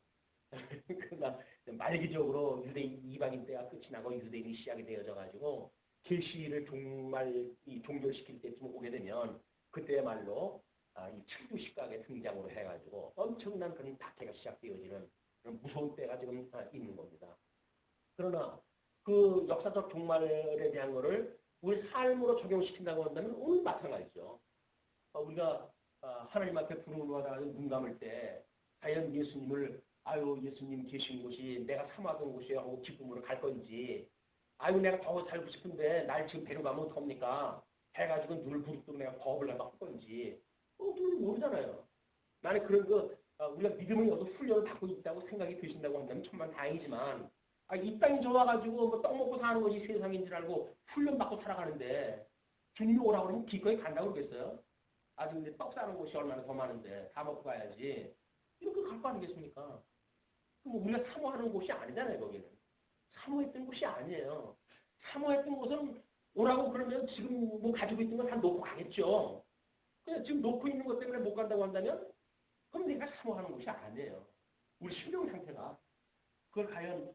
그러나 말기적으로 이방인 때가 끝이 나고 유대인이 시작이 되어져가지고 계시를 정말 종결시킬 때쯤 오게 되면 그때야말로 이 칠부식각의 등장으로 해가지고 엄청난 그런 박해가 시작되어지는 그런 무서운 때가 지금 있는 겁니다. 그러나 그 역사적 종말에 대한 거를 우리 삶으로 적용시킨다고 한다면 오늘 마찬가지죠. 우리가 하나님 앞에 부름을 받아 눈 감을 때 과연 예수님을 예수님 계신 곳이 내가 삼아둔 곳이야 하고 기쁨으로 갈 건지 내가 더 살고 싶은데 날 지금 데려가면 어떡합니까? 해가지고 눈을 부릅뜨고 내가 법을 내가 할 건지 그걸 모르잖아요. 나는 그런 우리가 믿음을 얻어 훈련을 받고 있다고 생각이 드신다고 한다면 천만 다행이지만 이 땅에 좋아가지고 뭐 떡 먹고 사는 것이 세상인 줄 알고 훈련받고 살아가는데 주님이 오라고 그러면 기꺼이 간다고 그러겠어요? 아직 근데 떡 사는 곳이 얼마나 더 많은데 다 먹고 가야지. 이렇게 갈 거 아니겠습니까? 뭐 우리가 사모하는 곳이 아니잖아요, 거기는. 사모했던 곳이 아니에요. 사모했던 곳은 오라고 그러면 지금 뭐 가지고 있는 건 다 놓고 가겠죠. 그냥 지금 놓고 있는 것 때문에 못 간다고 한다면 그럼 내가 사모하는 곳이 아니에요. 우리 심령 상태가. 그걸 과연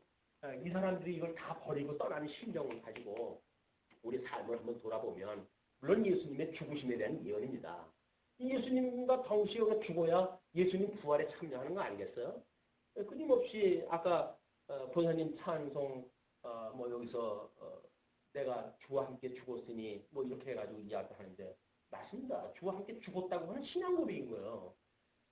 이 사람들이 이걸 다 버리고 떠나는 심정을 가지고 우리 삶을 한번 돌아보면 물론 예수님의 죽으심에 대한 예언입니다. 이 예수님과 동시에 죽어야 예수님 부활에 참여하는 거 아니겠어요? 끊임없이 아까 본사님 찬송 뭐 여기서 내가 주와 함께 죽었으니 뭐 이렇게 해가지고 이야기하는데 맞습니다. 주와 함께 죽었다고 하는 신앙 고백인 거예요.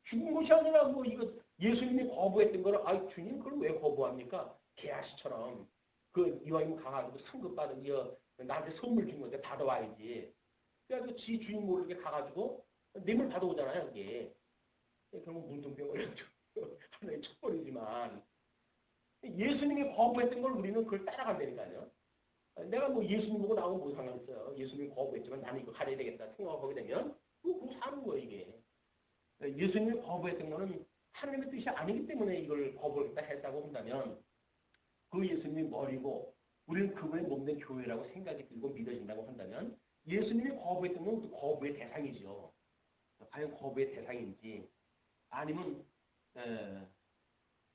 죽은 것이 아니라 뭐 이거 예수님이 거부했던 거를 아 주님 그걸 왜 거부합니까? 개아시처럼 그 이왕이면 가가지고 상급 받은 나한테 선물 준 건데 받아와야지. 그래가지고 지 주인 모르게 가가지고 뇌물 받아오잖아요 이게. 그러면 문둥병 걸려가지고 하나의 척벌이지만 예수님이 거부했던 걸 우리는 그걸 따라간다니까요. 내가 뭐 예수님 보고 나오면 뭐 상관있어요. 예수님이 거부했지만 나는 이거 가려야 되겠다 생각하게 되면 그거 사는 거예요 이게. 예수님이 거부했던 거는 하나님의 뜻이 아니기 때문에 이걸 거부했다 했다고 한다면 그 예수님이 머리고 우리는 그분의 몸된 교회라고 생각이 들고 믿어진다고 한다면 예수님이 거부했던 건 그 거부의 대상이죠. 과연 거부의 대상인지 아니면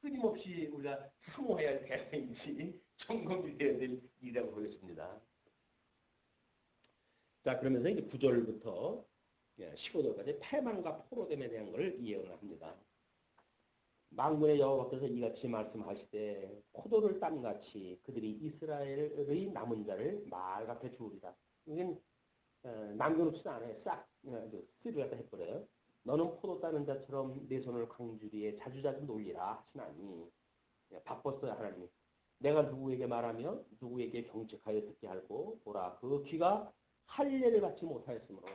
끊임없이 우리가 사모해야 할 대상인지 점검이 되어야 될 일이라고 보겠습니다. 자, 그러면서 이제 9절부터 15절까지 패만과 포로됨에 대한 것을 이해를 합니다. 만군의 여호와께서 이같이 말씀하시되 포도를 땀같이 그들이 이스라엘의 남은 자를 말같이 주우리라. 이건 남겨놓지도 않아요. 싹 쓰리 갖다 해버려요. 너는 포도 따는 자처럼 내 손을 강주리에 자주자주 놀리라 하시나니 바빴어요 하나님이. 내가 누구에게 말하며 누구에게 경책하여 듣게 하고 보라 그 귀가 할례를 받지 못하였으므로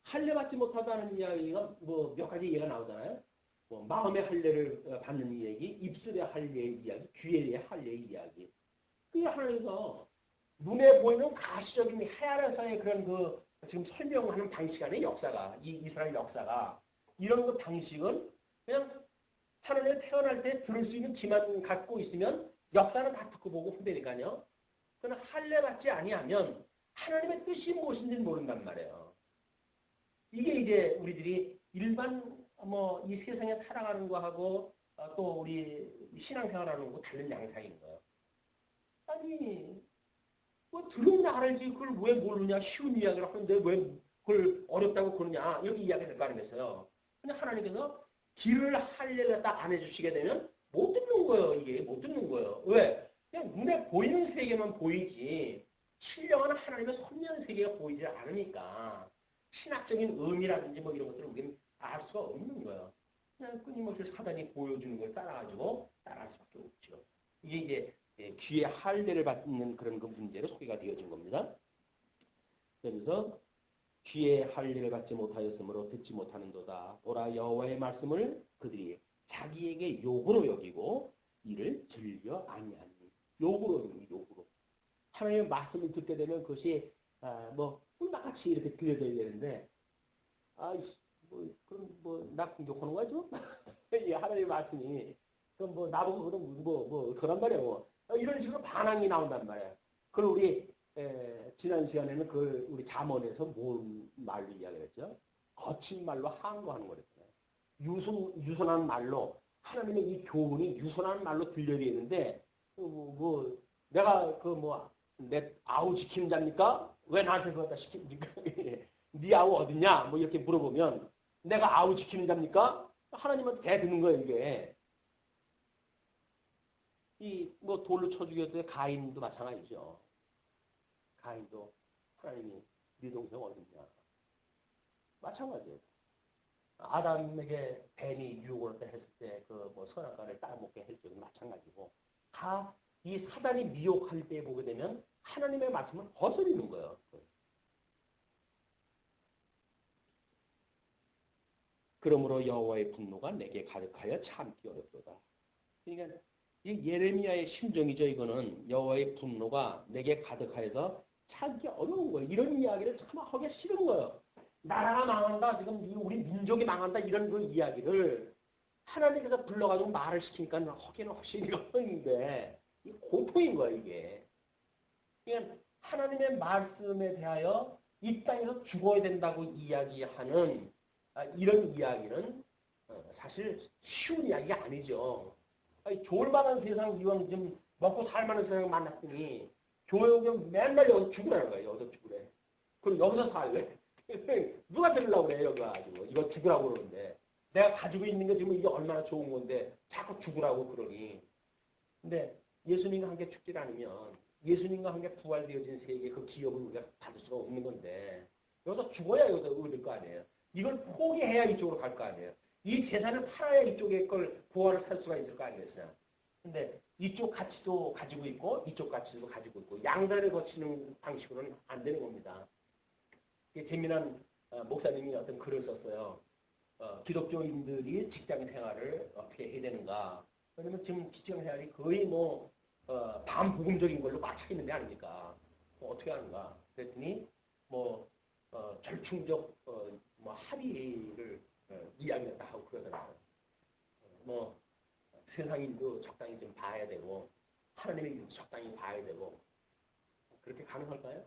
할례 받지 못하다는 이야기가 뭐 몇 가지 이해가 나오잖아요. 뭐 마음의 할례를 받는 이야기, 입술의 할례의 이야기, 귀의 할례의 이야기. 그게 하나님께서 눈에 보이는 가시적인 헤아려서의 그런 그 지금 설명하는 방식 안에 역사가 이 이스라엘 역사가 이런 그 방식은 그냥 하나님이 태어날 때 들을 수 있는 귀만 갖고 있으면 역사는 다 듣고 보고 후대니까요. 그러나 할례 받지 아니하면 하나님의 뜻이 무엇인지 모른단 말이에요. 이게 이제 우리들이 일반 뭐 이 세상에 살아가는 거하고 또 우리 신앙생활하는 거 다른 양상인 거예요. 아니 뭐 들으면 알지 그걸 왜 모르냐 쉬운 이야기를 하는데 왜 그걸 어렵다고 그러냐 여기 이야기 될 거 아니겠어요. 근데 하나님께서 길을 할례를 딱 안 해주시게 되면 못 듣는 거예요. 이게 못 듣는 거예요. 왜? 그냥 눈에 보이는 세계만 보이지 신령한 하나님의 선명한 세계가 보이지 않으니까 신학적인 의미라든지 뭐 이런 것들을 우리는 알 수가 없는 거예요. 그냥 끊임없이 사단이 보여주는 걸 따라가지고 따라할 수밖에 없죠. 이게 이제 귀에 할례를 받는 그런 그 문제로 소개가 되어진 겁니다. 그래서 귀에 할례를 받지 못하였으므로 듣지 못하는도다. 보라 여호와의 말씀을 그들이 자기에게 욕으로 여기고 이를 즐겨 아니하니. 욕으로 욕으로. 하나님의 말씀을 듣게 되면 그것이 뭐 꿀맛같이 이렇게 들려져야 되는데 나 공격하는 거죠? 이 하나님의 말씀이 그럼 뭐 나보고 그럼 그런 말이에요. 이런 식으로 반항이 나온단 말이에요. 그걸 우리 지난 시간에는 그 우리 잠언에서 뭔 말로 이야기했죠? 거친 말로 항거하는 거랬어요. 유순한 말로 하나님의 이 교훈이 유순한 말로 들려야 되는데 내가 내 아우 지키는 자입니까? 왜 나한테 그거 갖다 시킵니까? 네 아우 어딨냐? 뭐 이렇게 물어보면 내가 아우 지키는 자입니까? 하나님은 대드는 거예요 이게. 뭐 돌로 쳐 죽였을 때 가인도 마찬가지죠. 가인도 하나님이 네 동생 어딨냐? 마찬가지예요. 아담에게 뱀이 유혹을 했을 때 그 뭐 선악과를 따먹게 했을 때도 마찬가지고 다 이 사단이 미혹할 때 보게 되면 하나님의 말씀을 거스르는 거예요. 그러므로 여호와의 분노가 내게 가득하여 참기 어렵도다. 그러니까 이 예레미야의 심정이죠. 이거는 여호와의 분노가 내게 가득하여서 참기 어려운 거예요. 이런 이야기를 참 하기 싫은 거예요. 나라가 망한다. 지금 우리 민족이 망한다. 이런 그 이야기를 하나님께서 불러가지고 말을 시키니까 허기는 허시니가 허인데 이 고통인 거야 이게. 그러니까 하나님의 말씀에 대하여 이 땅에서 죽어야 된다고 이야기하는 이런 이야기는 사실 쉬운 이야기가 아니죠. 아니, 좋을 만한 세상 이왕 좀 먹고 살 만한 세상을 만났더니 교회 오면 맨날 여기서 죽으라는 거예요. 여기서 죽으래. 그럼 여기서 살래? 누가 들으려고 그래 여기 가지고 이거 죽으라고 그러는데 내가 가지고 있는 게 지금 이게 얼마나 좋은 건데 자꾸 죽으라고 그러니. 근데 예수님과 함께 죽지 않으면 예수님과 함께 부활되어진 세계 그 기업을 우리가 받을 수가 없는 건데 여기서 죽어야 여기서 얻을 거 아니에요. 이걸 포기해야 이쪽으로 갈 거 아니에요. 이 재산을 팔아야 이쪽에 걸 부활을 살 수가 있을 거 아니겠어요. 근데 이쪽 가치도 가지고 있고 이쪽 가치도 가지고 있고 양다를 거치는 방식으로는 안 되는 겁니다. 재미난 목사님이 어떤 글을 썼어요. 기독교인들이 직장 생활을 어떻게 해야 되는가. 왜냐면 지금 직장 생활이 거의 반복음적인 걸로 꽉 차 있는 게 아닙니까? 어떻게 하는가. 그랬더니 절충적 합의를 이야기했다 하고 그러더라고요. 세상 일도 적당히 좀 봐야 되고 하나님의 일도 적당히 봐야 되고 그렇게 가능할까요?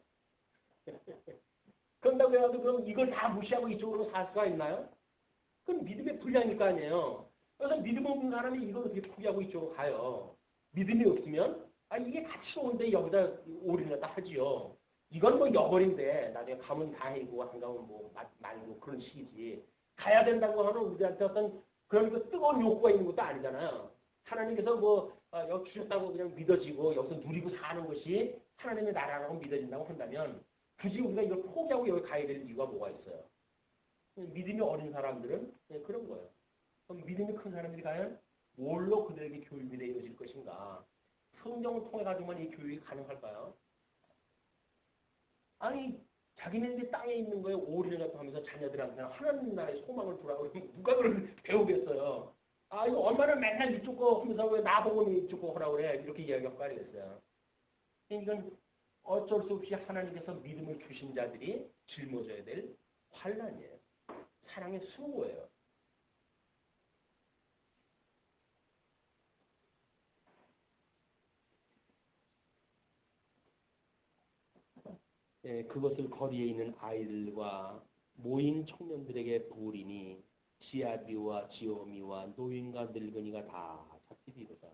그런다고 해가지고 그럼 이걸 다 무시하고 이쪽으로 살 수가 있나요? 그건 믿음의 불량일 거 아니에요. 그래서 믿음 없는 사람이 이걸 어떻게 포기하고 이쪽으로 가요. 믿음이 없으면 이게 가치로운데 여기다 올인했다 하지요. 이건 여벌인데 나중에 가면 다행이고 안 가면 말고 그런 식이지. 가야 된다고 하는 우리한테 어떤 그런 뜨거운 욕구가 있는 것도 아니잖아요. 하나님께서 여기 주셨다고 그냥 믿어지고 여기서 누리고 사는 것이 하나님의 나라라고 믿어진다고 한다면 굳이 우리가 이걸 포기하고 여기 가야 될 이유가 뭐가 있어요? 믿음이 어린 사람들은 그런 거예요. 그럼 믿음이 큰 사람들이 과연 뭘로 그들에게 교육이 되어질 것인가? 성경을 통해 가지고만 이 교육이 가능할까요? 아니 자기네들이 땅에 있는 거에 올인하고 하면서 자녀들한테 하나님 나라의 소망을 두라고 누가 그걸 배우겠어요? 이거 얼마나 맨날 이쪽 거 하면서 왜 나보고 이쪽 거 하라고 그래? 이렇게 이야기하고 가야겠어요. 이건 어쩔 수 없이 하나님께서 믿음을 주신 자들이 짊어져야 될 환난이에요. 사랑의 수고예요. 그것을 거리에 있는 아이들과 모인 청년들에게 부으리니 지아비와 지오미와 노인과 늙은이가 다 잡히리로다.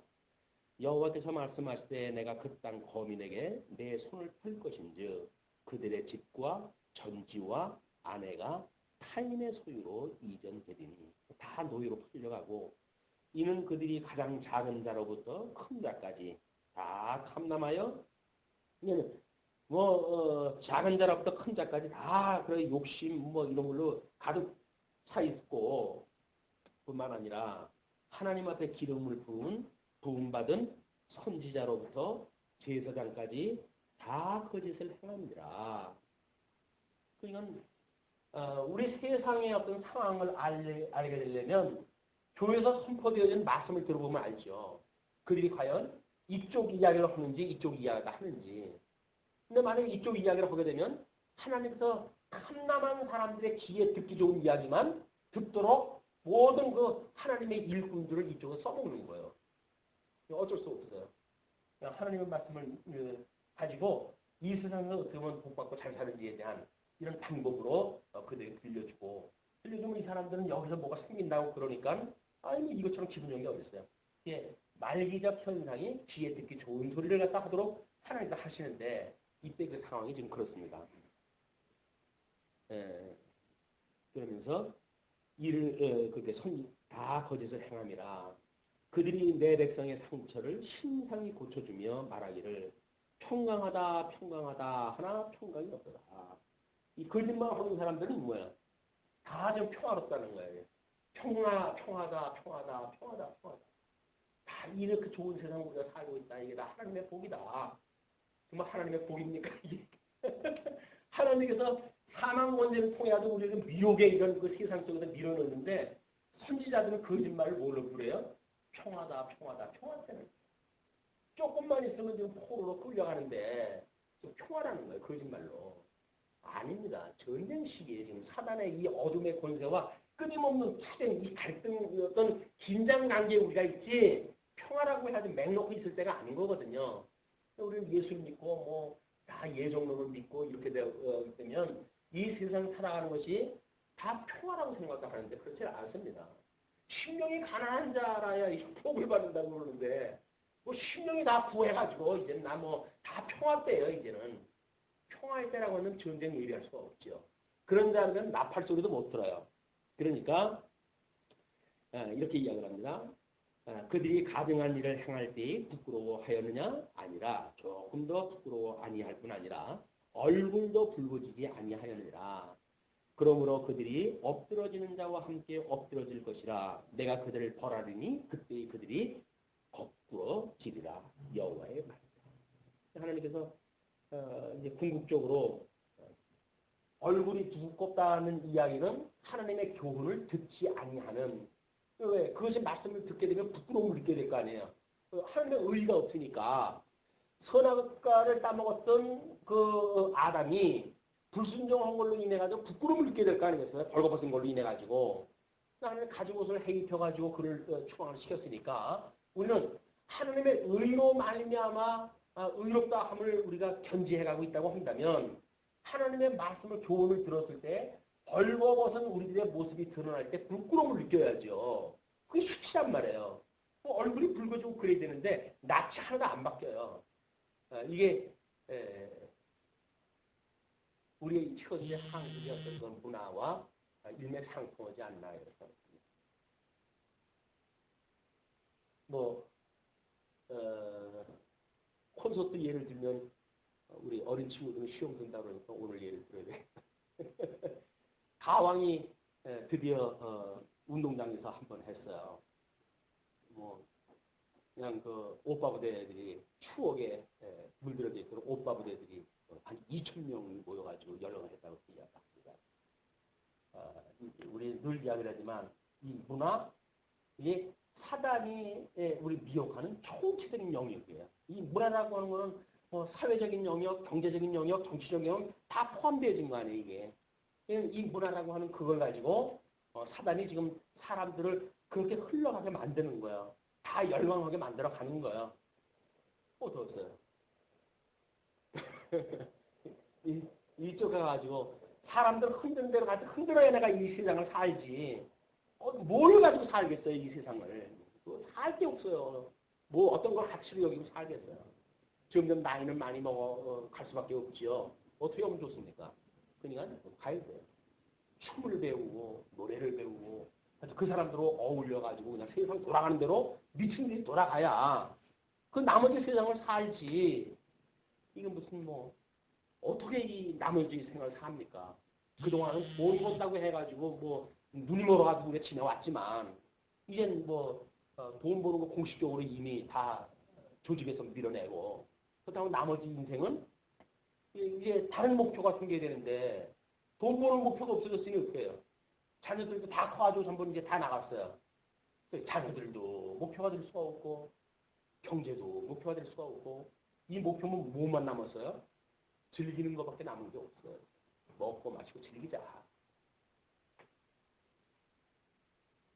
여호와께서 말씀하시되 내가 그 땅 거민에게 내 손을 펼 것인즉 그들의 집과 전지와 아내가 타인의 소유로 이전되리니 다 노예로 풀려가고 이는 그들이 가장 작은 자로부터 큰 자까지 다 탐남하여 작은 자로부터 큰 자까지 다 그런 욕심 이런 걸로 가득 차 있고 뿐만 아니라 하나님 앞에 기름을 부음받은 선지자로부터 제사장까지 다 거짓을 행합니다. 그러니까 우리 세상의 어떤 상황을 알게 되려면 교회에서 선포되어진 말씀을 들어보면 알죠. 그들이 과연 이쪽 이야기를 하는지 이쪽 이야기를 하는지. 근데 만약에 이쪽 이야기를 하게 되면 하나님께서 탐남한 사람들의 귀에 듣기 좋은 이야기만 듣도록 모든 그 하나님의 일꾼들을 이쪽으로 써먹는 거예요. 어쩔 수 없어요. 하나님의 말씀을 가지고 이 세상에서 어떻게 하면 복받고 잘 사는지에 대한 이런 방법으로 그들에게 들려주면 이 사람들은 여기서 뭐가 생긴다고 그러니까 이것처럼 기분 좋은 게 어딨어요. 말기적 현상이 귀에 듣기 좋은 소리를 갖다 하도록 하나님께서 하시는데 이때 그 상황이 지금 그렇습니다. 그러면서 그렇게 다 거짓을 행함이라 그들이 내 백성의 상처를 신상히 고쳐주며 말하기를 평강하다 하나 평강이 없더라. 이 거짓말하는 사람들은 뭐야? 다 좀 평화롭다는 거예요. 평화다. 다 이렇게 좋은 세상 우리가 살고 있다. 이게 다 하나님의 복이다. 정말 하나님의 복입니까? 하나님께서 사망 원죄를 통해서 우리를 미혹의 이런 그 세상 속에서 밀어넣는데 선지자들은 거짓말을 뭘로 그래요? 평화다. 평화때는 조금만 있으면 지금 포로로 끌려가는데 평화라는 거예요. 거짓말로. 아닙니다. 전쟁 시기에 지금 사단의 이 어둠의 권세와 끊임없는 투쟁, 이 갈등, 어떤 긴장 관계에 우리가 있지, 평화라고 해야지 맥 놓고 있을 때가 아닌 거거든요. 우리는 예수 믿고, 다 예정론을 믿고 이렇게 되면 이 세상 살아가는 것이 다 평화라고 생각하는데 그렇지 않습니다. 심령이 가난한 자라야 복을 받는다고 그러는데, 심령이 다 부해가지고, 이제는 다 평화 때예요, 이제는. 평화의 때라고 하면 전쟁 얘기할 수가 없죠. 그런 자들은 나팔 소리도 못 들어요. 그러니까, 이렇게 이야기를 합니다. 그들이 가증한 일을 행할 때에 부끄러워하였느냐? 아니라, 조금 더 부끄러워 아니할 뿐 아니라, 얼굴도 붉어지지 아니하였느니라. 그러므로 그들이 엎드러지는 자와 함께 엎드러질 것이라. 내가 그들을 벌하리니 그때 그들이 거꾸러지리라. 여호와의 말. 하나님께서 이제 궁극적으로 얼굴이 두껍다는 이야기는 하나님의 교훈을 듣지 아니하는. 왜? 그것이 말씀을 듣게 되면 부끄러움을 느끼게 될 거 아니에요. 하나님의 의의가 없으니까. 선악과를 따먹었던 그 아담이 불순종한 걸로 인해가지고 부끄러움을 느끼게 될 거 아니겠어요? 벌거벗은 걸로 인해가지고. 하나님 가죽 옷을 해입혀가지고 그를 추방을 시켰으니까 우리는 하나님의 의로 말미암아 의롭다 함을 우리가 견지해가고 있다고 한다면 하나님의 말씀을 교훈을 들었을 때 벌거벗은 우리들의 모습이 드러날 때 부끄러움을 느껴야죠. 그게 수치란 말이에요. 얼굴이 붉어지고 그래야 되는데 낯이 하나도 안 바뀌어요. 이게 우리의 현재 한국의 어떤 그런 문화와 일맥상통하지 않나 이렇게 생각합니다. 콘서트 예를 들면 우리 어린 친구들은 시험 된다고 그러니까 오늘 예를 들어야 돼. 가왕이 드디어 운동장에서 한번 했어요. 그냥 그 오빠 부대들이 추억에 물들어져 있도록 오빠 부대들이 한 2,000명이 모여가지고 연락을 했다고 이야기합니다. 우리 늘 이야기를 하지만 이 문화, 이게 사단이 우리 미혹하는 총체적인 영역이에요. 이 문화라고 하는 거는 사회적인 영역, 경제적인 영역, 정치적인 영역 다 포함되어진 거 아니에요, 이게. 이 문화라고 하는 그걸 가지고 사단이 지금 사람들을 그렇게 흘러가게 만드는 거예요. 다 열광하게 만들어 가는 거예요. 어떠세요? 이쪽 가가지고 사람들 흔드는 대로 가서 흔들어야 내가 이 세상을 살지. 뭘 가지고 살겠어요, 이 세상을. 살 게 없어요. 어떤 걸 가치로 여기고 살겠어요. 점점 나이는 많이 갈 수밖에 없지요. 어떻게 하면 좋습니까? 그러니까 가야 돼요. 춤을 배우고 노래를 배우고 그 사람들로 어울려가지고 그냥 세상 돌아가는 대로 미친 듯이 돌아가야 그 나머지 세상을 살지. 이게 무슨 어떻게 이 나머지 생활을 삽니까? 그동안은 돈 번다고 해가지고 눈이 멀어가지고 우리가 지내왔지만 이젠 돈 버는 거 공식적으로 이미 다 조직에서 밀어내고 그렇다고 나머지 인생은 이제 다른 목표가 생겨야 되는데 돈 버는 목표가 없어졌으니 어떻게 해요? 자녀들도 다 커가지고 전부 이제 다 나갔어요. 자녀들도 목표가 될 수가 없고 경제도 목표가 될 수가 없고 이 목표는 뭐만 남았어요? 즐기는 것밖에 남은 게 없어요. 먹고 마시고 즐기자.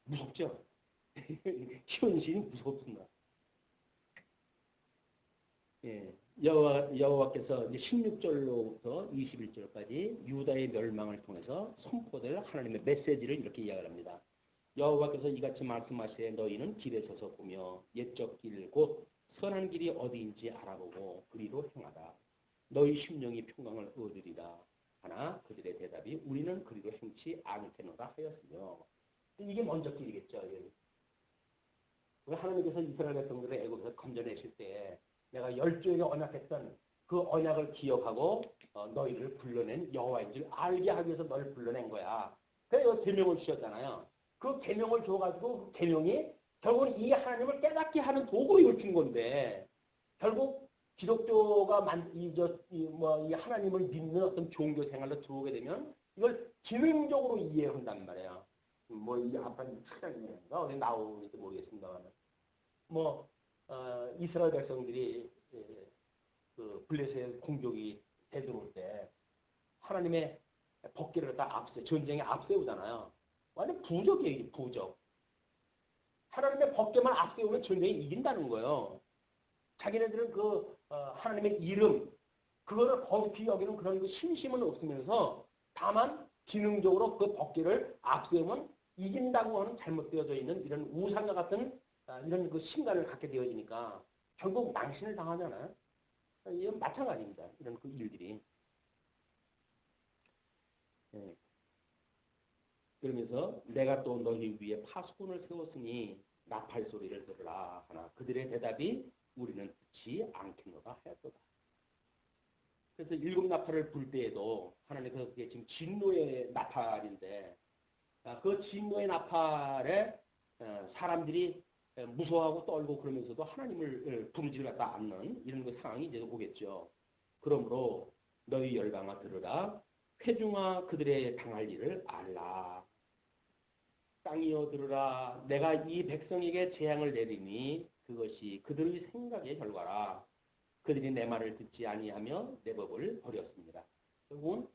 무섭죠? 현실이 무섭습니다. 예, 여호와께서 16절로부터 21절까지 유다의 멸망을 통해서 선포될 하나님의 메시지를 이렇게 이야기를 합니다. 여호와께서 이같이 말씀하시되 너희는 길에 서서 보며 옛적 길 곧 선한 길이 어디인지 알아보고 그리로 행하라. 너희 심령이 평강을 얻으리라. 하나 그들의 대답이 우리는 그리로 행치 않겠노라 하였으며 이게 먼저 길이겠죠. 하나님께서 이스라엘 백성들을 애굽에서 건져내실 때 내가 10조에게 언약했던 그 언약을 기억하고 너희를 불러낸 여호와인 줄 알게 하기 위해서 너를 불러낸 거야. 그래서 계명을 주셨잖아요. 그 계명을 줘가지고 그 계명이 결국은 이 하나님을 깨닫게 하는 도구로 요친 건데 결국 기독교가 이 하나님을 믿는 어떤 종교 생활로 들어오게 되면 이걸 기능적으로 이해한단 말이에요. 이 한판 책장인가 어디 나오는지 모르겠습니다만 이스라엘 백성들이 그 블레셋 공격이 되들어올 때 하나님의 법궤를 전쟁에 앞세우잖아요. 완전 부적이에요, 부적. 하나님의 법계만 앞세우면 전쟁이 이긴다는 거예요. 자기네들은 하나님의 이름, 그거를 거룩히 여기는 그런 그 신심은 없으면서 다만 기능적으로 그 법계를 앞세우면 이긴다고 하는 잘못되어져 있는 이런 우상과 같은 이런 그 신간을 갖게 되어지니까 결국 망신을 당하잖아요. 이건 마찬가지입니다. 이런 그 일들이. 네. 그러면서 내가 또 너희 위에 파수꾼을 세웠으니 나팔 소리를 들으라 하나 그들의 대답이 우리는 듣지 않겠노라 하였도다. 그래서 일곱 나팔을 불 때에도 하나님께서 그게 지금 진노의 나팔인데 그 진노의 나팔에 사람들이 무서워하고 떨고 그러면서도 하나님을 부르지 않는 이런 그 상황이 이제 오겠죠. 그러므로 너희 열방아 들으라 회중아 그들의 당할 일을 알라. 땅이여 들으라 내가 이 백성에게 재앙을 내리니 그것이 그들의 생각의 결과라. 그들이 내 말을 듣지 아니하며 내 법을 버렸습니다. 결국은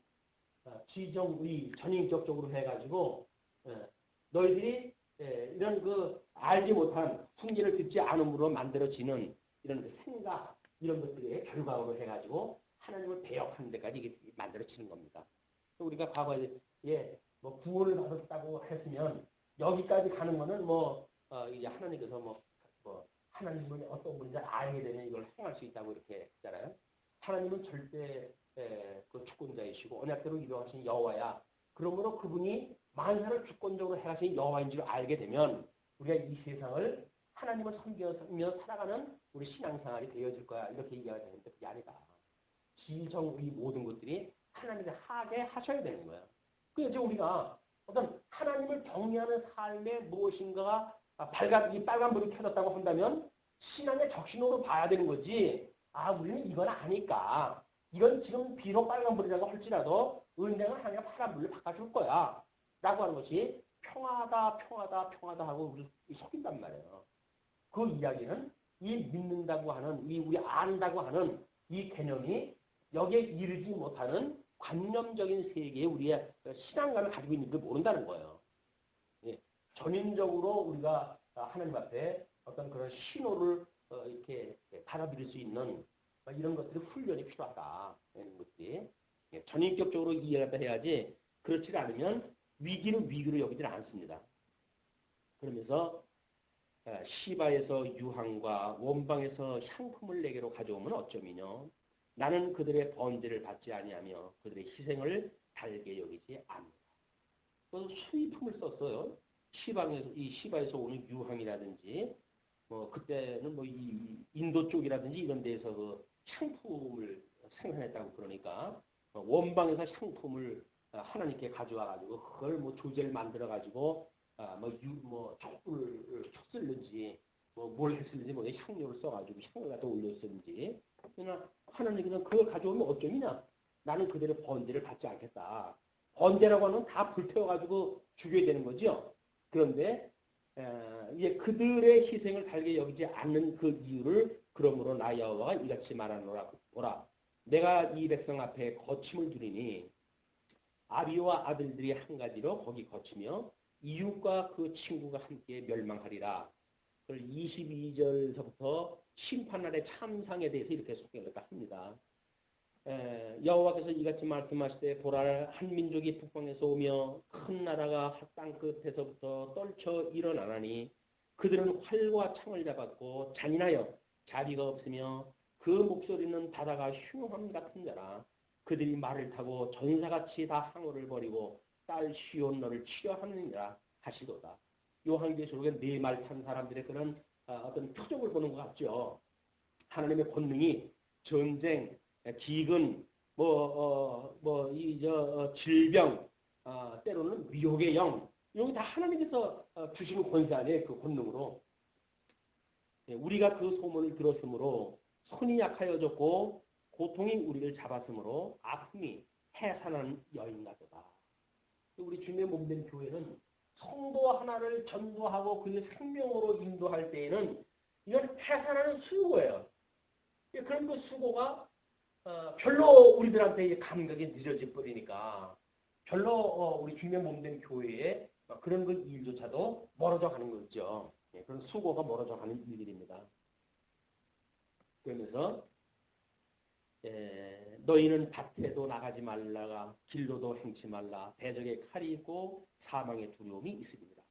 지정의 전인격적으로 해가지고 너희들이 이런 그 알지 못한 훈계를 듣지 않음으로 만들어지는 이런 생각 이런 것들의 결과로 해가지고 하나님을 배역하는 데까지 이게 만들어지는 겁니다. 우리가 과거에 뭐 구원을 받았다고 했으면 여기까지 가는 거는 이제 하나님께서 하나님은 어떤 분인지 알게 되면 이걸 행할 수 있다고 이렇게 했잖아요. 하나님은 절대 그 주권자이시고 언약대로 이루어가신 여호와야. 그러므로 그분이 만사를 주권적으로 행하신 여호와인 줄 알게 되면 우리가 이 세상을 하나님을 섬기며 살아가는 우리 신앙생활이 되어질 거야. 이렇게 얘기가 되는데 그게 아니다. 지정의 모든 것들이 하나님께 하게 하셔야 되는 거야. 그래서 우리가 어떤 하나님을 경외하는 삶에 무엇인가가 이 빨간불이 켜졌다고 한다면 신앙의 적신호로 봐야 되는 거지. 우리는 이건 아니까. 이건 지금 비록 빨간불이라고 할지라도 은행은 하나님가 파란불로 바꿔줄 거야. 라고 하는 것이 평화다 하고 우리 속인단 말이에요. 그 이야기는 이 믿는다고 하는, 우리 안다고 하는 이 개념이 여기에 이르지 못하는 관념적인 세계에 우리의 신앙관을 가지고 있는 걸 모른다는 거예요. 전인적으로 우리가 하나님 앞에 어떤 그런 신호를 이렇게 받아들일 수 있는 이런 것들이 훈련이 필요하다. 이런 것들이 전인격적으로 이해를 해야지 그렇지 않으면 위기는 위기로 여기지는 않습니다. 그러면서 시바에서 유황과 원방에서 향품을 내게로 가져오면 어쩌미뇨. 나는 그들의 번제를 받지 아니하며 그들의 희생을 달게 여기지 않는다. 그래서 수입품을 썼어요. 시바에서 오는 유황이라든지, 그때는 이 인도 쪽이라든지 이런 데서 그 향품을 생산했다고 그러니까, 원방에서 향품을 하나님께 가져와가지고, 그걸 조제를 만들어가지고, 촛불을 켰을는지, 뭘 했을는지, 향료를 써가지고 향을 갖다 올렸을는지, 그러나 하나님께서는 그걸 가져오면 어쩌미냐? 나는 그들의 번제를 받지 않겠다. 번제라고 하는 건 다 불태워가지고 죽여야 되는 거죠. 그런데 이제 그들의 희생을 달게 여기지 않는 그 이유를 그러므로 나 여호와가 이같이 말하노라. 보라, 내가 이 백성 앞에 거침을 두리니 아비와 아들들이 한 가지로 거기 거치며 이웃과 그 친구가 함께 멸망하리라. 22절서부터 심판날의 참상에 대해서 이렇게 소개를 합니다. 여호와께서 이같이 말씀하시되 보라 한 민족이 북방에서 오며 큰 나라가 땅 끝에서부터 떨쳐 일어나나니 그들은 활과 창을 잡았고 잔인하여 자비가 없으며 그 목소리는 바다가 흉함 같은 자라. 그들이 말을 타고 전사같이 다 항우를 버리고 딸 시온 너를 치려 하느니라 하시도다. 요한계시록에 네 말 탄 사람들의 그런 어떤 표적을 보는 것 같죠. 하나님의 권능이 전쟁, 기근, 질병, 때로는 미혹의 영, 이런 게 다 하나님께서 주시는 권세 아니에요. 그 권능으로. 우리가 그 소문을 들었으므로 손이 약하여졌고 고통이 우리를 잡았으므로 아픔이 해산한 여인가도다. 우리 주님의 몸된 교회는 성도 하나를 전도하고 그의 생명으로 인도할 때에는 이건 해산하는 수고예요. 그런 그 수고가 별로 우리들한테 감각이 늦어져 버리니까 별로 우리 주님의 몸된 교회에 그런 그 일조차도 멀어져 가는 거죠. 예, 그런 수고가 멀어져 가는 일들입니다. 그러면서 너희는 밭에도 나가지 말라가 길로도 행치 말라 대적의 칼이 있고 사망의 두려움이 있으리라.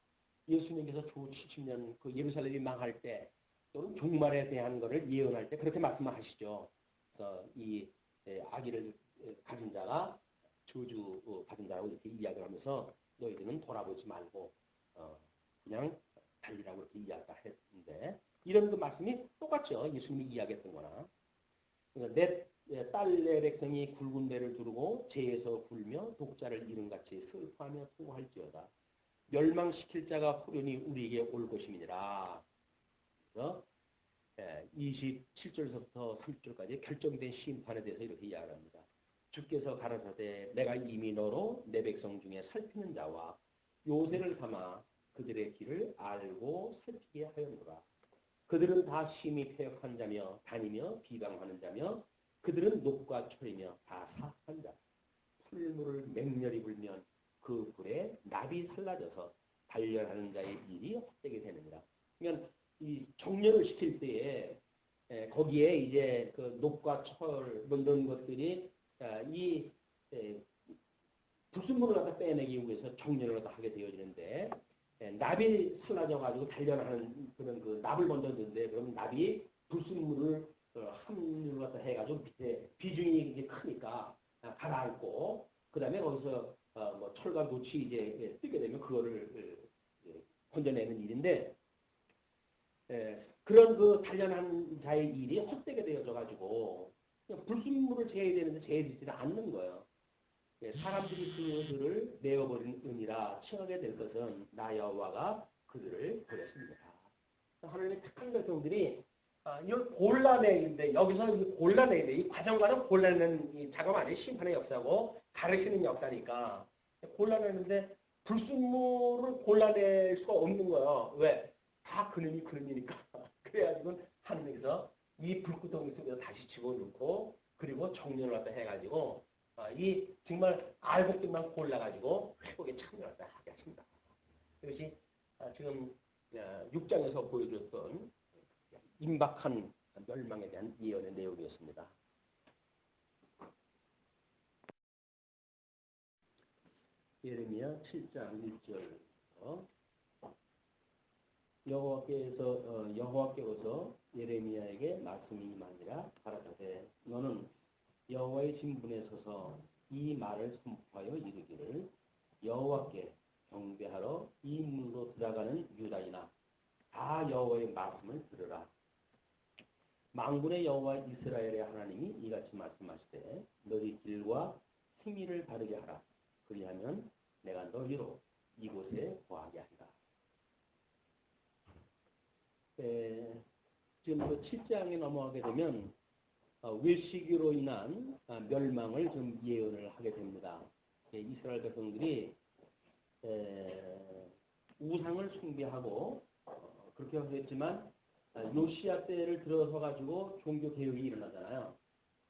예수님께서 주 70년 그 예루살렘이 망할 때 또는 종말에 대한 것을 예언할 때 그렇게 말씀하시죠. 그래서 이 아기를 가진 자가 저주 받은 자라고 이렇게 이야기를 하면서 너희들은 돌아보지 말고 그냥 달리라고 이렇게 이야기했는데 이런 그 말씀이 똑같죠. 예수님이 이야기했던 거나. 내 딸내 백성이 굵은 배를 두르고 죄에서 굴며 독자를 잃은같이 슬퍼하며 수고할지어다. 멸망시킬 자가 후련히 우리에게 올 것임이니라. 그래서 27절부터 30절까지 결정된 심판에 대해서 이렇게 이야기합니다. 주께서 가라사대 내가 이미 너로 내 백성 중에 살피는 자와 요새를 삼아 그들의 길을 알고 살피게 하였노라. 그들은 다 심히 패역한 자며 다니며 비방하는 자며 그들은 녹과 철이며 다 사악한 자. 풀물을 맹렬히 불면 그 불에 납이 살라져서 단련하는 자의 일이 헛되게 되느니라. 그러니까 이 정렬을 시킬 때에 거기에 이제 그 녹과 철 뭐 이런 것들이 이 불순물을 갖다 빼내기 위해서 정렬을 갖다 하게 되어지는데 납이 살라져가지고 단련하는 그런 그 납을 먼저 넣는데 그럼 납이 불순물을 함유를 갖다 해가지고 밑에 비중이 이제 크니까 가라앉고 그 다음에 거기서 뭐 철과 노치 이제 뜨게 되면 그거를 건져내는 일인데 그런 그 단련한 자의 일이 헛되게 되어져가지고 불순물을 제해야 되는데 제해지지 않는 거예요. 사람들이 그들을 내어버리느니라 칭하게 될 것은 나 여호와가 그들을 버렸습니다. 하나님의 택한 백성들이 이걸 골라내는데 여기서 골라내는데 이 과정과는 골라내는 이 작업 안에 심판의 역사고 가르치는 역사니까 골라내는데 불순물을 골라낼 수가 없는 거예요. 왜? 다 그놈이니까. 그래가지고 하나님께서 이 불구덩이 속에서 다시 집어넣고 그리고 정렬을 갖다 해가지고 이 정말 알곡들만 골라가지고 회복에 참여를 하게 하십니다. 이것이 지금 6장에서 보여줬던 임박한 멸망에 대한 예언의 내용이었습니다. 예레미야 7장 1절 여호와께서 예레미야에게 말씀이 임하니라 가라사대 너는 여호와의 진분에 서서 이 말을 선포하여 이르기를 여호와께 경배하러 이 문으로 들어가는 유다이나 다 여호와의 말씀을 들으라. 만군의 여호와 이스라엘의 하나님이 이같이 말씀하시되 너희 길과 행위를 바르게 하라. 그리하면 내가 너희로 이곳에 거하게 하리라. 지금 그 7장에 넘어가게 되면 외식으로 인한 멸망을 좀 예언을 하게 됩니다. 이스라엘 백성들이 우상을 숭배하고 그렇게 했지만 요시야 때를 들어서 가지고 종교 개혁이 일어나잖아요.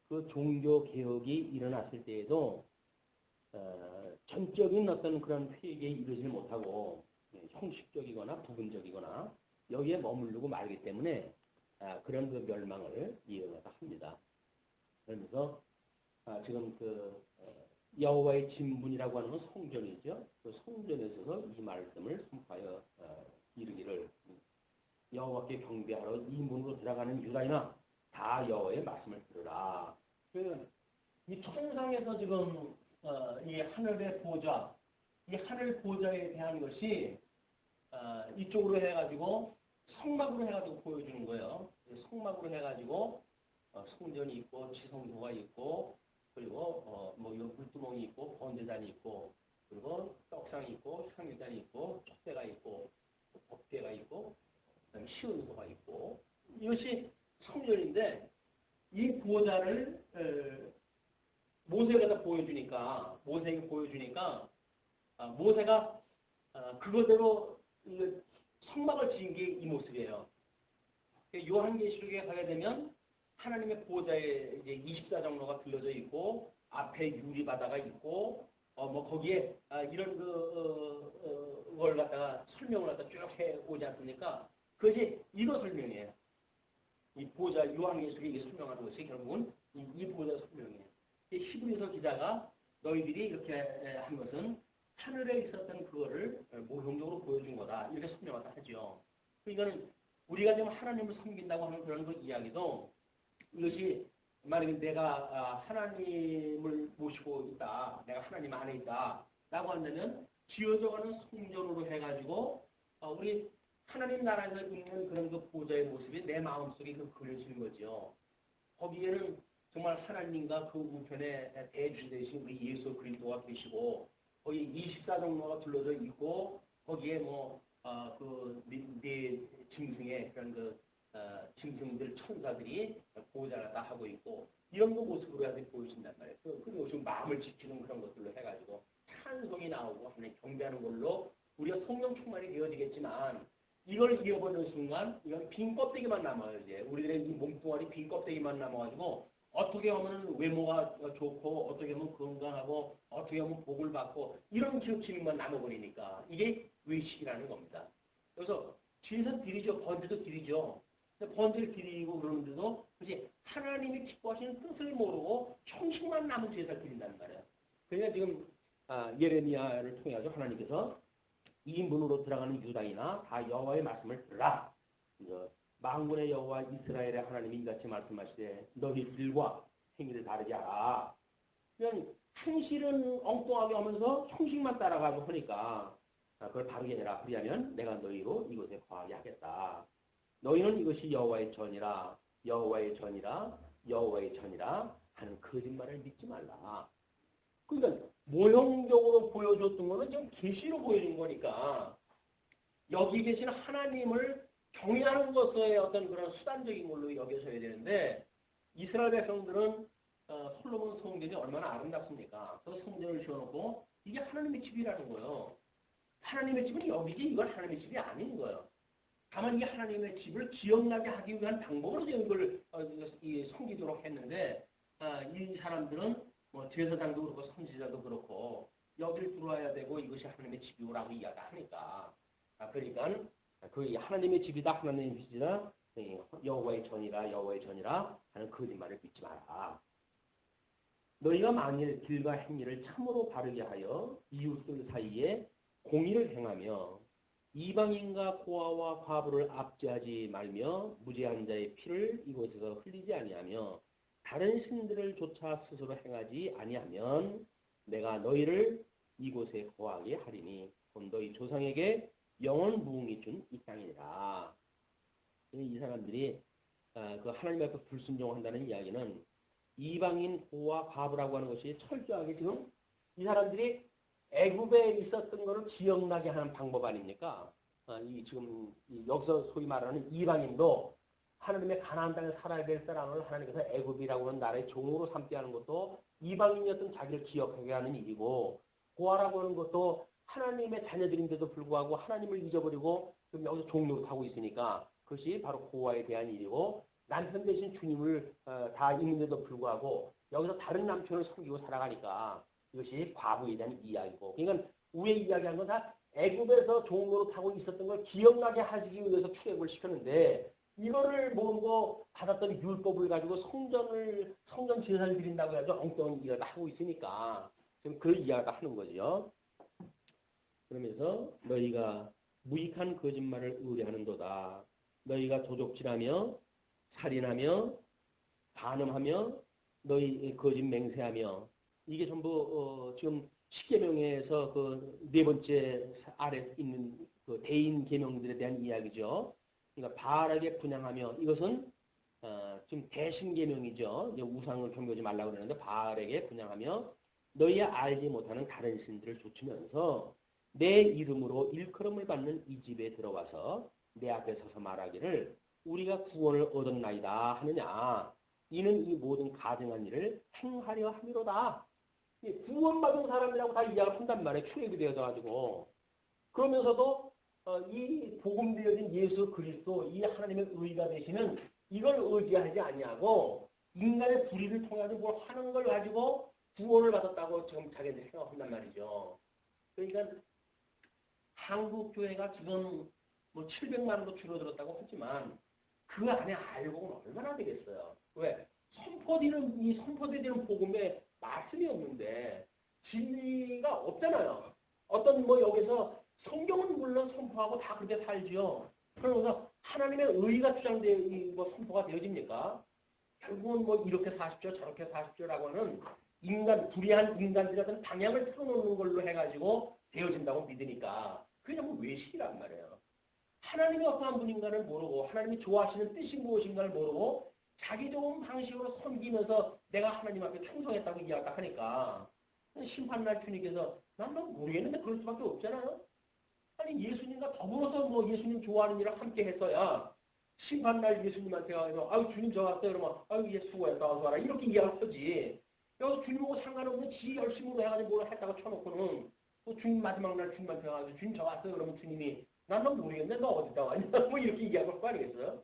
그 종교 개혁이 일어났을 때에도 전적인 어떤 그런 회개에 이르지 못하고 형식적이거나 부분적이거나 여기에 머무르고 말기 때문에 그런 그 멸망을 예언하다 합니다. 그러면서 지금 그 여호와의 진분이라고 하는 건 성전이죠. 그 성전에 있어서 이 말씀을 선포하여 이르기를 여호와께 경배하러 이 문으로 들어가는 유다이나 다 여호와의 말씀을 들으라. 이 천상에서 지금 이 하늘의 보좌, 이 하늘 보좌에 대한 것이 이쪽으로 해가지고 성막으로 해가지고 보여주는 거예요. 성막으로 해가지고 성전이 있고 지성소가 있고 그리고 뭐 물두멍이 있고 번제단이 있고 그리고 떡상이 있고 향유단이 있고 촛대가 있고 법궤가 있고 그다음에 시은소가 있고 이것이 성전인데 이 보좌를 모세가 보여주니까 모세가 그거대로 성막을 지은 게 이 모습이에요. 요한계시록에 가게 되면 하나님의 보좌에 이제 24장로가 들려져 있고 앞에 유리바다가 있고 뭐 거기에 이런 걸 갖다가 설명을 갖다 쭉 해 오지 않습니까? 그것이 이거 설명이에요. 이 보좌 요한계시록에 이게 설명하는 것이 결국은 이 보좌 설명이에요. 이 히브리서 기자가 너희들이 이렇게 한 것은 하늘에 있었던 그거를 모형적으로 보여준 거다. 이렇게 설명하다 하죠. 그러니까는 우리가 지금 하나님을 섬긴다고 하는 그런 그 이야기도 이것이 만약에 내가 하나님을 모시고 있다. 내가 하나님 안에 있다. 라고 한다면 지어져가는 성전으로 해가지고 우리 하나님 나라에서 있는 그런 그 보좌의 모습이 내 마음속에 그려지는 거죠. 거기에는 정말 하나님과 그 우편에 대주 되신 우리 예수 그리스도가 계시고 거기 24종로가 둘러져 있고 거기에 네 짐승의 그런 짐승들 천사들이 보좌를 다 하고 있고 이런 거 모습으로 아직 보여진단 말이에요. 그리고 지금 마음을 지키는 그런 것들로 해가지고 찬송이 나오고 하나님 경배하는 걸로 우리가 성령 충만이 되어지겠지만 이걸 잃어버리는 순간 이건 빈 껍데기만 남아요. 이제 우리들의 이 몸뚱아리 빈 껍데기만 남아가지고 어떻게 하면 외모가 좋고 어떻게 하면 건강하고 어떻게 하면 복을 받고 이런 기록심만 남아버리니까 이게 외식이라는 겁니다. 그래서 제사 드리죠. 번제도 드리죠. 번제를 드리고 그러는데도 그지 하나님이 기뻐하시는 뜻을 모르고 형식만 남은 제사를 드린다는 말이에요. 그러니까 지금 예레미야를 통해서 하나님께서 이 문으로 들어가는 유다이나 다 여호와의 말씀을 들으라. 만군의 여호와 이스라엘의 하나님이 이같이 말씀하시되 너희 길과 행위를 다르지 않아. 그냥 행실은 엉뚱하게 하면서 형식만 따라가고 하니까 그걸 바르게 해라. 그리하면 내가 너희로 이곳에 거하게 하겠다. 너희는 이것이 여호와의 전이라 여호와의 전이라 여호와의 전이라 하는 거짓말을 믿지 말라. 그러니까 모형적으로 보여줬던 거는 지금 계시로 보여준 거니까 여기 계신 하나님을 경외하는 것의 어떤 그런 수단적인 걸로 여겨져야 되는데 이스라엘 백성들은 솔로몬 성전이 얼마나 아름답습니까? 그 성전을 지어놓고 이게 하나님의 집이라는 거예요. 하나님의 집은 여기지 이건 하나님의 집이 아닌 거예요. 다만 이게 하나님의 집을 기억나게 하기 위한 방법으로 이걸 섬기도록 했는데 이 사람들은 뭐 제사장도 그렇고 선지자도 그렇고 여기를 들어와야 되고 이것이 하나님의 집이라고 이야기하니까 그러니까 그 하나님의 집이다 하나님의 집이다 여호와의 전이라 여호와의 전이라 하는 거짓말을 믿지 마라. 너희가 만일 길과 행위를 참으로 바르게 하여 이웃들 사이에 공의를 행하며 이방인과 고아와 과부를 압제하지 말며 무죄한 자의 피를 이곳에서 흘리지 아니하며 다른 신들을 조차 스스로 행하지 아니하면 내가 너희를 이곳에 거하게 하리니 곧 너희 조상에게 영원 무응이 준 이 땅이니라. 이 사람들이 그 하나님 앞에 불순종한다는 이야기는 이방인 고아 과부라고 하는 것이 철저하게 지금 이 사람들이 애굽에 있었던 것을 기억나게 하는 방법 아닙니까? 지금 여기서 소위 말하는 이방인도 하나님의 가나안 땅에 살아야 될 사람을 하나님께서 애굽이라고 하는 나라의 종으로 삼게 하는 것도 이방인이었던 자기를 기억하게 하는 일이고 고아라고 하는 것도 하나님의 자녀들인데도 불구하고 하나님을 잊어버리고 지금 여기서 종로로 타고 있으니까 그것이 바로 고아에 대한 일이고 남편 대신 주님을 다 있는데도 불구하고 여기서 다른 남편을 섬기고 살아가니까 이것이 과부에 대한 이야기고 그러니까 위에 이야기한 건 다 애굽에서 종로로 타고 있었던 걸 기억나게 하기 위해서 출애굽을 시켰는데 이거를 모르고 받았던 율법을 가지고 성전 제사를 드린다고 해서 엉뚱한 이야기를 하고 있으니까 지금 그 이야기를 하는 거죠. 그러면서 너희가 무익한 거짓말을 의뢰하는도다. 너희가 도적질하며 살인하며 간음하며 너희 거짓 맹세하며 이게 전부 지금 십계명에서 그 네 번째 아래 있는 그 대인 계명들에 대한 이야기죠. 그러니까 바알에게 분향하며 이것은 지금 대신 계명이죠. 우상을 섬기지 말라고 그러는데 바알에게 분향하며 너희의 알지 못하는 다른 신들을 좇으면서 내 이름으로 일컬음을 받는 이 집에 들어와서 내 앞에 서서 말하기를 우리가 구원을 얻었나이다 하느냐. 이는 이 모든 가증한 일을 행하려 함이로다. 구원받은 사람이라고 다 이야기를 한단 말이에요. 출애굽이 되어져가지고. 그러면서도 이 복음되어진 예수 그리스도 이 하나님의 의가 되시는 이걸 의지하지 아니하고 인간의 불의를 통해서 뭘 하는 걸 가지고 구원을 받았다고 지금 자기들 생각한단 말이죠. 그러니까 한국 교회가 지금 뭐 700만 원도 줄어들었다고 하지만 그 안에 알고는 얼마나 되겠어요. 왜? 이 선포되는 복음에 말씀이 없는데 진리가 없잖아요. 어떤 뭐 여기서 성경은 물론 선포하고 다 그렇게 살지요. 그러면서 하나님의 의가 주장되어 뭐 선포가 되어집니까? 결국은 뭐 이렇게 사십시오, 저렇게 사십시오라고 하는 불의한 인간들의 어떤 방향을 틀어놓는 걸로 해가지고 되어진다고 믿으니까 그게 전부 외식이란 말이에요. 하나님이 어떠한 분인가를 모르고 하나님이 좋아하시는 뜻이 무엇인가를 모르고 자기 좋은 방식으로 섬기면서 내가 하나님 앞에 충성했다고 이야기를 하니까 심판날 주님께서 난 모르겠는데 그럴 수밖에 없잖아요. 아니 예수님과 더불어서 뭐 예수님 좋아하는 일을 함께 했어야 심판날 예수님한테 가서 아유 주님 저 왔어요 그러면 아유 예 수고했다 어서 와라 이렇게 이야기를 하지. 여기서 주님하고 상관없는 지 열심으로 해가지고 뭘 했다가 쳐놓고는 또 주님 마지막 날 주님한테 가서 주님 저 왔어요 그러면 주님이 난 너 모르겠네 너 어디다 왔냐 뭐 이렇게 얘기할 거 아니겠어요?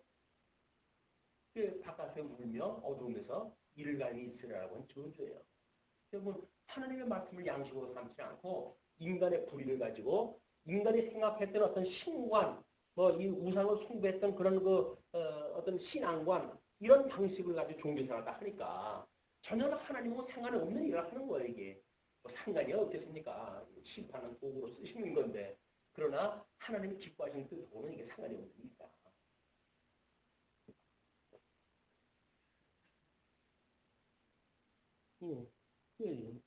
그 바깥에 울며 어두움에서 이를 가니 있으라고 하는 저주예요. 여러분 하나님의 말씀을 양식으로 삼지 않고 인간의 불의를 가지고 인간이 생각했던 어떤 신관 뭐 이 우상을 숭배했던 그런 어떤 신앙관 이런 방식을 가지고 종교생활을 하니까 전혀 하나님하고 상관이 없는 일을 하는 거예요 이게. 뭐 상관이 없겠습니까? 심판은 도구로 쓰시는 건데 그러나 하나님이 기뻐하시는 뜻하고는 이게 상관이 없습니다.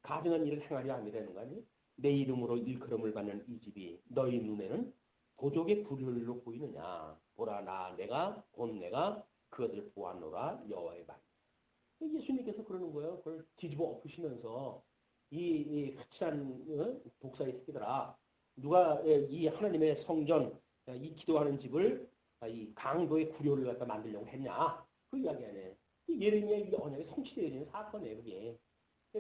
가증한 일을 행하려 함이 되는 거 아니에요? 내 이름으로 일컬음을 받는 이 집이 너희 눈에는 도적의 불효로 보이느냐? 보라 내가 그것을 보았노라 여호와의 말. 예수님께서 그러는 거예요. 그걸 뒤집어 엎으시면서 이 확실한 독사의 새끼들아 누가 이 하나님의 성전 이 기도하는 집을 이 강도의 구료를 갖다 만들려고 했냐? 그 이야기 안에 예레미야의 언약이 성취되어지는 사건이에요. 그게.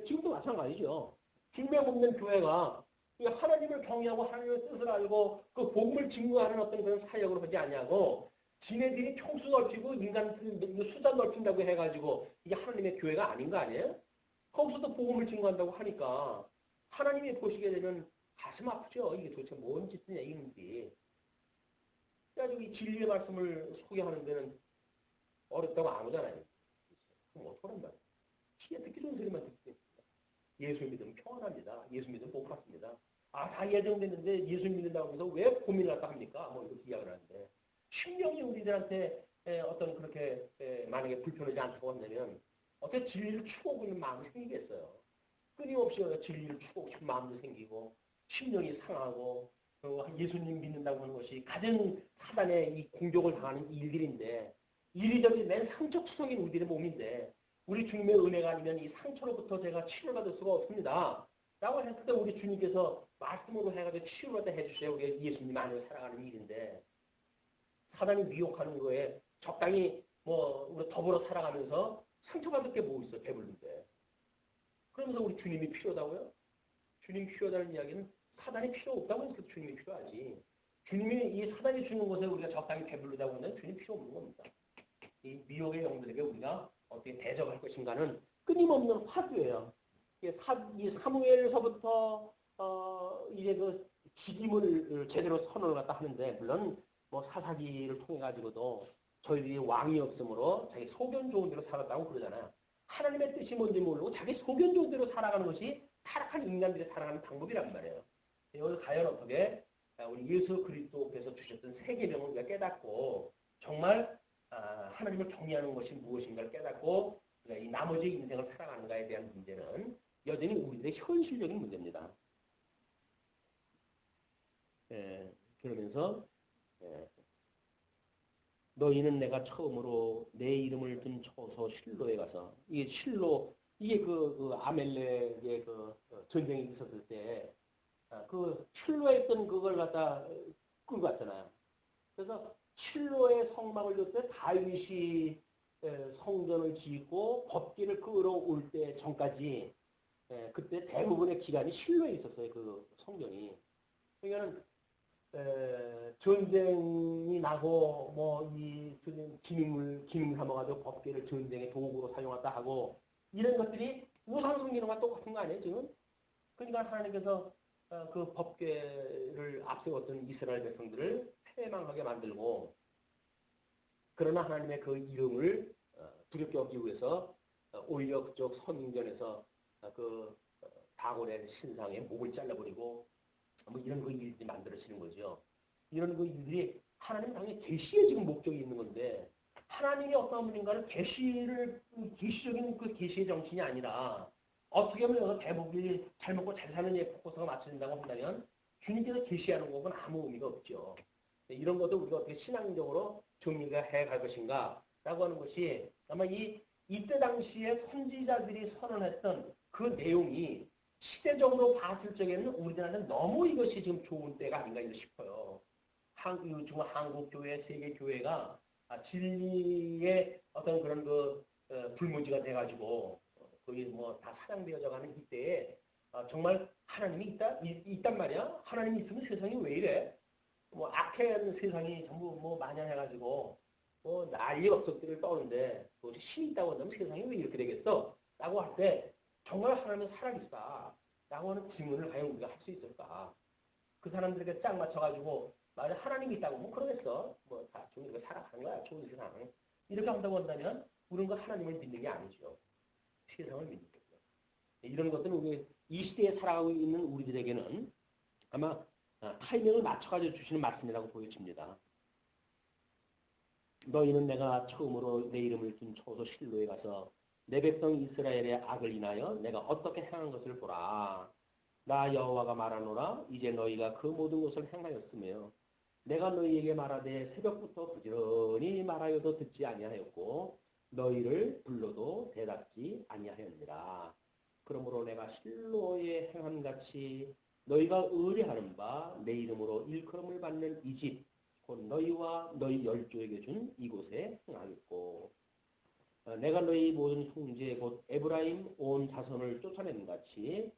지금도 마찬가지죠. 중매 없는 교회가 하나님을 경외하고 하나님의 뜻을 알고 그 복음을 증거하는 어떤 그런 사역을 하지 않냐고 지네들이 총수 넓히고 인간 수단 넓힌다고 해가지고 이게 하나님의 교회가 아닌 거 아니에요? 거기서도 복음을 증거한다고 하니까 하나님이 보시게 되면 가슴 아프죠. 이게 도대체 뭔 짓을 얘기인지. 그래가지고 이 진리의 말씀을 소개하는 데는 어렵다고 안 하잖아요. 그럼 어떡하란 말이에요. 귀에 듣기 좋은 소리만 듣게 됩니다. 예수 믿으면 평안합니다. 예수 믿으면 복 받습니다. 다 예정됐는데 예수 믿는다고 해서 왜 고민을 할까 합니까? 뭐 이렇게 이야기를 하는데 신령이 우리들한테 어떤 그렇게 만약에 불편하지 않다고 한다면 어떻게 진리를 추구하고 있는 마음이 생기겠어요. 끊임없이 진리를 추구하고 싶은 마음도 생기고 심령이 상하고 예수님 믿는다고 하는 것이 가장 사단의 이 공격을 당하는 일들인데 이리저리 맨 상처투성인 우리들의 몸인데 우리 주님의 은혜가 아니면 이 상처로부터 제가 치료받을 수가 없습니다. 라고 했을 때 우리 주님께서 말씀으로 해가지고 치유받아 해주세요. 우리 예수님 안에 살아가는 일인데 사단이 미혹하는 거에 적당히 우리 더불어 살아가면서 상처받을 게 뭐 있어 배불른데. 그러면서 우리 주님이 필요하다고요? 주님 필요하다는 이야기는 사단이 필요 없다고 해서 주님이 필요하지. 주님이 이 사단이 주는 것에 우리가 적당히 배부르다고 하면 주님 필요 없는 겁니다. 이 미혹의 영들에게 우리가 어떻게 대적할 것인가는 끊임없는 화두예요. 이 사무엘서부터 이제 그 기임을 제대로 선언을 갖다 하는데 물론 사사기를 통해 가지고도 저희들이 왕이 없으므로 자기 소견 좋은 대로 살았다고 그러잖아요. 하나님의 뜻이 뭔지 모르고 자기 소견 좋은 대로 살아가는 것이 타락한 인간들이 살아가는 방법이란 말이에요. 여기서 과연 어떻게 우리 예수 그리스도께서 주셨던 세계명을 우리가 깨닫고 정말 하나님을 경외하는 것이 무엇인가를 깨닫고 이 나머지 인생을 살아가는가에 대한 문제는 여전히 우리들의 현실적인 문제입니다. 그러면서 너희는 내가 처음으로 내 이름을 둔 초소 실로에 가서 이게 실로 이게 그 아멜렉의 그 전쟁이 있었을 때 그 실로에 있던 그걸 갖다 끌고 갔잖아요. 그래서 실로의 성막을 줄 때 다윗이 성전을 짓고 법궤를 끌어올 때 전까지 그때 대부분의 기간이 실로에 있었어요. 그 성전이. 그러니까는 전쟁이 나고 이 기능을 삼아가지고 법궤를 전쟁의 도구로 사용하다 하고 이런 것들이 우상 섬기는 것과 똑같은 거 아니에요, 지금? 그러니까 하나님께서 그 법궤를 앞세웠던 이스라엘 백성들을 패망하게 만들고, 그러나 하나님의 그 이름을 두렵게 여기기 위해서 오히려 그쪽 서민전에서 그 다곤의 신상의 목을 잘라버리고 뭐 이런 그 일들이 만들어지는 거죠. 이런 그 일들이 하나님 당의 계시에 지금 목적이 있는 건데, 하나님이 어떤 분인가는 계시적인 그 계시의 정신이 아니라 어떻게 하면 여기서 대목이 잘 먹고 잘 사는 예 포커스가 맞춰진다고 한다면 주님께서 계시하는 것은 아무 의미가 없죠. 이런 것도 우리가 어떻게 신앙적으로 정리가 해갈 것인가 라고 하는 것이 아마 이때 당시에 선지자들이 선언했던 그 내용이 시대적으로 봤을 적에는 우리들한테 너무 이것이 지금 좋은 때가 아닌가 싶어요. 지금 한국교회, 세계교회가 진리의 어떤 그런 불문지가 돼가지고 거기 뭐 다 사장되어져 가는 이때에 정말 하나님이 있단 말이야? 하나님이 있으면 세상이 왜 이래? 뭐 악한 세상이 전부 뭐 만연해가지고 뭐 난리 법석들을 떠오는데 뭐 신이 있다고 한다면 세상이 왜 이렇게 되겠어? 라고 할 때 정말 하나님은 살아있다 라고 하는 질문을 과연 우리가 할 수 있을까? 그 사람들에게 짝 맞춰가지고 만약 하나님이 있다고 뭐 그러겠어? 뭐 다 좀 이렇게 살아가는 거야 좋은 세상 이렇게 한다고 한다면 우리는 그 하나님을 믿는 게 아니죠. 세상을 믿는 거죠. 이런 것들은 우리 이 시대에 살아가고 있는 우리들에게는 아마 타이밍을 맞춰가지고 주시는 말씀이라고 보여집니다. 너희는 내가 처음으로 내 이름을 준 초소 실로에 가서 내 백성 이스라엘의 악을 인하여 내가 어떻게 행한 것을 보라. 나 여호와가 말하노라. 이제 너희가 그 모든 것을 행하였으며 내가 너희에게 말하되 새벽부터 부지런히 말하여도 듣지 아니하였고 너희를 불러도 대답지 아니하였느라. 그러므로 내가 실로에 행한 같이 너희가 의뢰하는 바 내 이름으로 일컬음을 받는 이 집 곧 너희와 너희 열조에게 준 이곳에 행하겠고 내가 너희 모든 형제 곧 에브라임 온 자손을 쫓아내는 같이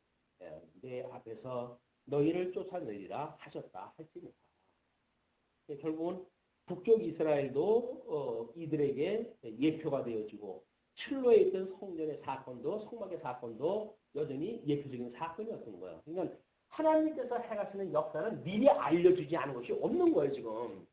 내 앞에서 너희를 쫓아내리라 하셨다 할지니라. 결국은 북쪽 이스라엘도 이들에게 예표가 되어지고 실로에 있던 성전의 사건도 성막의 사건도 여전히 예표적인 사건이었던 거예요. 그러니까 하나님께서 행하시는 역사는 미리 알려주지 않은 것이 없는 거예요, 지금.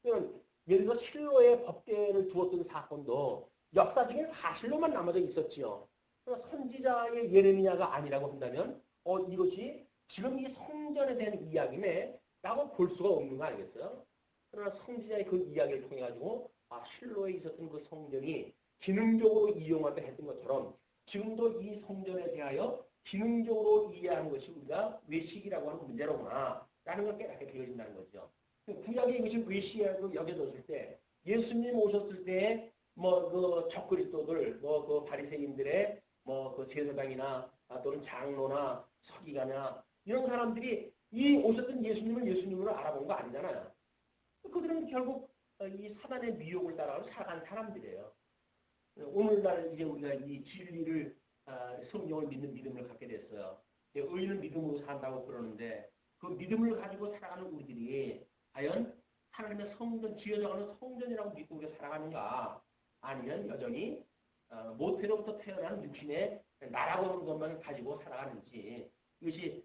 그러니까 예를 들어 실로에 법궤를 두었던 사건도 역사적인 사실로만 남아져 있었지요. 그러니까 선지자의 예레미야가 아니라고 한다면 이것이 지금 이 성전에 대한 이야기네 라고 볼 수가 없는 거 아니겠어요? 그러나 선지자의 그 이야기를 통해 가지고 실로에 있었던 그 성전이 기능적으로 이용하다 했던 것처럼 지금도 이 성전에 대하여 기능적으로 이해하는 것이 우리가 외식이라고 하는 문제로구나 라는 걸 깨닫게 되어진다는 거죠. 구약에 이것이 외식이라고 여겨졌을 때 예수님 오셨을 때 뭐 그 적그리스도들 뭐 그 바리새인들의 뭐 그 제사장이나 또는 장로나 서기관이나 이런 사람들이 이 오셨던 예수님을 예수님으로 알아본 거 아니잖아요. 그들은 결국 이 사단의 미혹을 따라 살아간 사람들이에요. 오늘날 이제 우리가 이 진리를 성경을 믿는 믿음을 갖게 됐어요. 의인은 믿음으로 산다고 그러는데 그 믿음을 가지고 살아가는 우리들이 과연 하나님의 성전, 지어져가는 성전이라고 믿고 우리가 살아가는가 아니면 여전히 모태로부터 태어난 육신의 나라고 하는 것만 가지고 살아가는지 이것이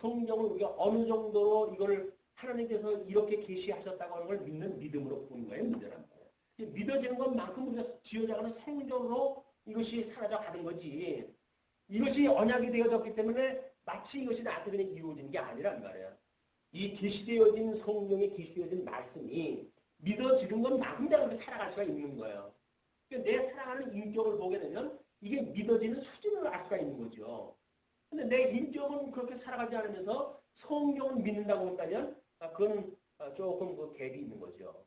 성경을 우리가 어느 정도로 이걸 하나님께서 이렇게 계시하셨다고 하는 걸 믿는 믿음으로 보는 거예요. 문제는. 믿어지는 것만큼 우리가 지어져가는 성전으로 이것이 사라져가는 거지. 이것이 언약이 되어졌기 때문에 마치 이것이 나한테 그냥 이루어지는 게 아니란 말이야. 이 계시되어진 성경에 계시되어진 말씀이 믿어지는 것만큼 내가 그렇게 살아갈 수가 있는 거예요. 그러니까 내 살아가는 인격을 보게 되면 이게 믿어지는 수준을 알 수가 있는 거죠. 근데 내 인격은 그렇게 살아가지 않으면서 성경을 믿는다고 한다면 그건 조금 그 갭이 있는 거죠.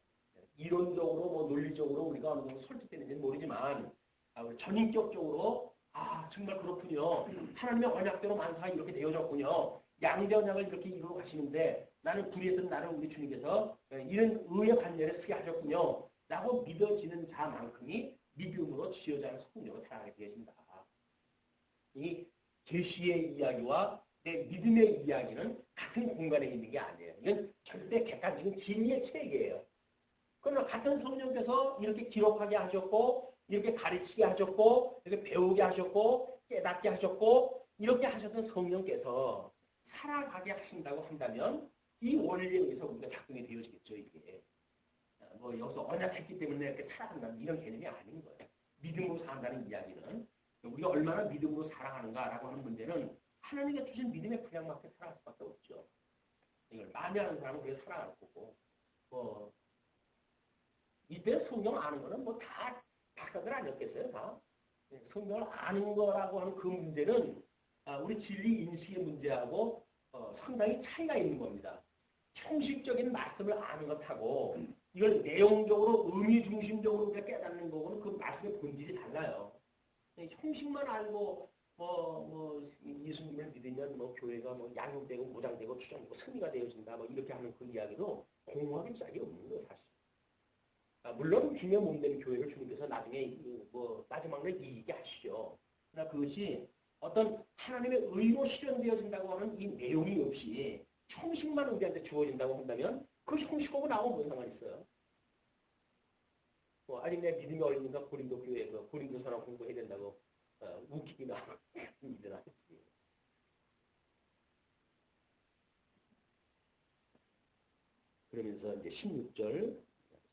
이론적으로 뭐 논리적으로 우리가 어느 정도 설득되는지는 모르지만 전인격적으로 정말 그렇군요. 하나님의 언약대로 만사가 이렇게 되어졌군요. 양대언약을 이렇게 이루어 가시는데 나는 불의했던 나를 우리 주님께서 이런 의의 관념에 쓰게 하셨군요. 라고 믿어지는 자만큼이 믿음으로 지어져는 성령을 살아가게 되어진다. 이 계시의 이야기와 내 믿음의 이야기는 같은 공간에 있는 게 아니에요. 이건 절대 객관적인 진리의 체계예요. 그러나 같은 성령께서 이렇게 기록하게 하셨고 이렇게 가르치게 하셨고 이렇게 배우게 하셨고 깨닫게 하셨고 이렇게 하셨던 성령께서 살아가게 하신다고 한다면 이 원리에 의해서 우리가 작동이 되어지겠죠. 이게 뭐 여기서 언약했기 때문에 이렇게 살아간다는 이런 개념이 아닌 거예요. 믿음으로 산다는 이야기는 우리가 얼마나 믿음으로 살아가는가라고 하는 문제는 하나님이 주신 믿음에 그냥 맞게 살아갈 수밖에 없죠. 이걸 많이 하는 사람은 그렇게 살아갈 거고 이때 성경 아는 거는 뭐 다 박사들 아니었겠어요. 다 성경을 아는 거라고 하는 그 문제는 우리 진리 인식의 문제하고 상당히 차이가 있는 겁니다. 형식적인 말씀을 아는 것하고 이걸 내용적으로 의미 중심적으로 깨닫는 거고는 그 말씀의 본질이 달라요. 형식만 알고 예수님을 믿으면 뭐 교회가 뭐 양육되고 무장되고 추장되고 승리가 되어진다 뭐 이렇게 하는 그 이야기도 공허하기 짝이 없는 거예요 사실. 물론 기념 몸된 교회를 주님께서 나중에 뭐 마지막 날 이기게 하시죠. 그러나 그것이 어떤 하나님의 의로 실현되어진다고 하는 이 내용이 없이 형식만 우리한테 주어진다고 한다면 그 형식하고 나하고 무슨 상관이 있어요? 아니 내 믿음이 어리니까 고린도 교회 고린도 사람 공부해야 된다고 웃기기나 일어나. 그러면서 이제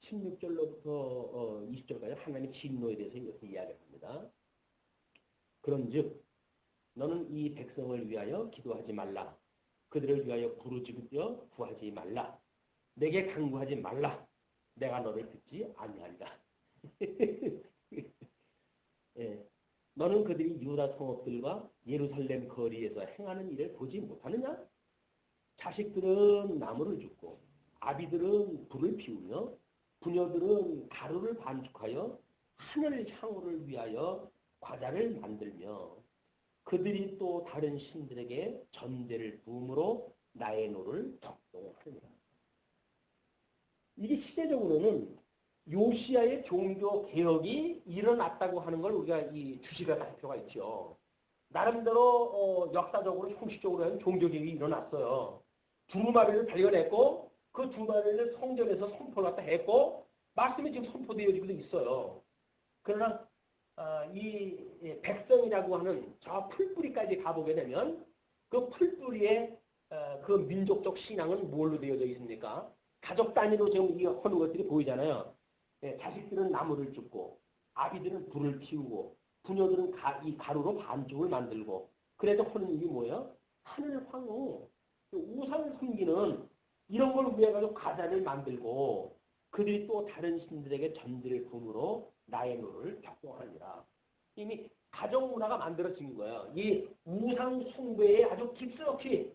16절로부터 20절까지 하나님의 진노에 대해서 이렇게 이야기를 합니다. 그런즉 너는 이 백성을 위하여 기도하지 말라. 그들을 위하여 부르짖으며 구하지 말라. 내게 간구하지 말라. 내가 너를 듣지 아니하리라. 예. 너는 그들이 유다 성읍들과 예루살렘 거리에서 행하는 일을 보지 못하느냐? 자식들은 나무를 줍고 아비들은 불을 피우며 부녀들은 가루를 반죽하여 하늘 향후를 위하여 과자를 만들며 그들이 또 다른 신들에게 전대를 부음으로 나의 노를 격동하느니라. 이게 시대적으로는 요시야의 종교 개혁이 일어났다고 하는 걸 우리가 이 주시가 할 필요가 있죠. 나름대로 역사적으로 형식적으로 하는 종교 개혁이 일어났어요. 두루마리를 발견했고 그 두루마리를 성전에서 선포를 갖다 했고 말씀이 지금 선포되어지고 있어요. 그러나 이 백성이라고 하는 저 풀뿌리까지 가보게 되면 그 풀뿌리의 그 민족적 신앙은 뭘로 되어져 있습니까? 가족 단위로 지금 이 하는 것들이 보이잖아요. 자식들은 나무를 줍고 아비들은 불을 피우고 부녀들은 이 가루로 반죽을 만들고 그래도 하는 일이 뭐예요? 하늘 황후 우상을 숨기는 이런 걸 위해 가지고 과자를 만들고 그들이 또 다른 신들에게 전들을 품으로 나의 노를 격동하니라. 이미 가정 문화가 만들어진 거예요. 이 우상 숭배에 아주 깊숙이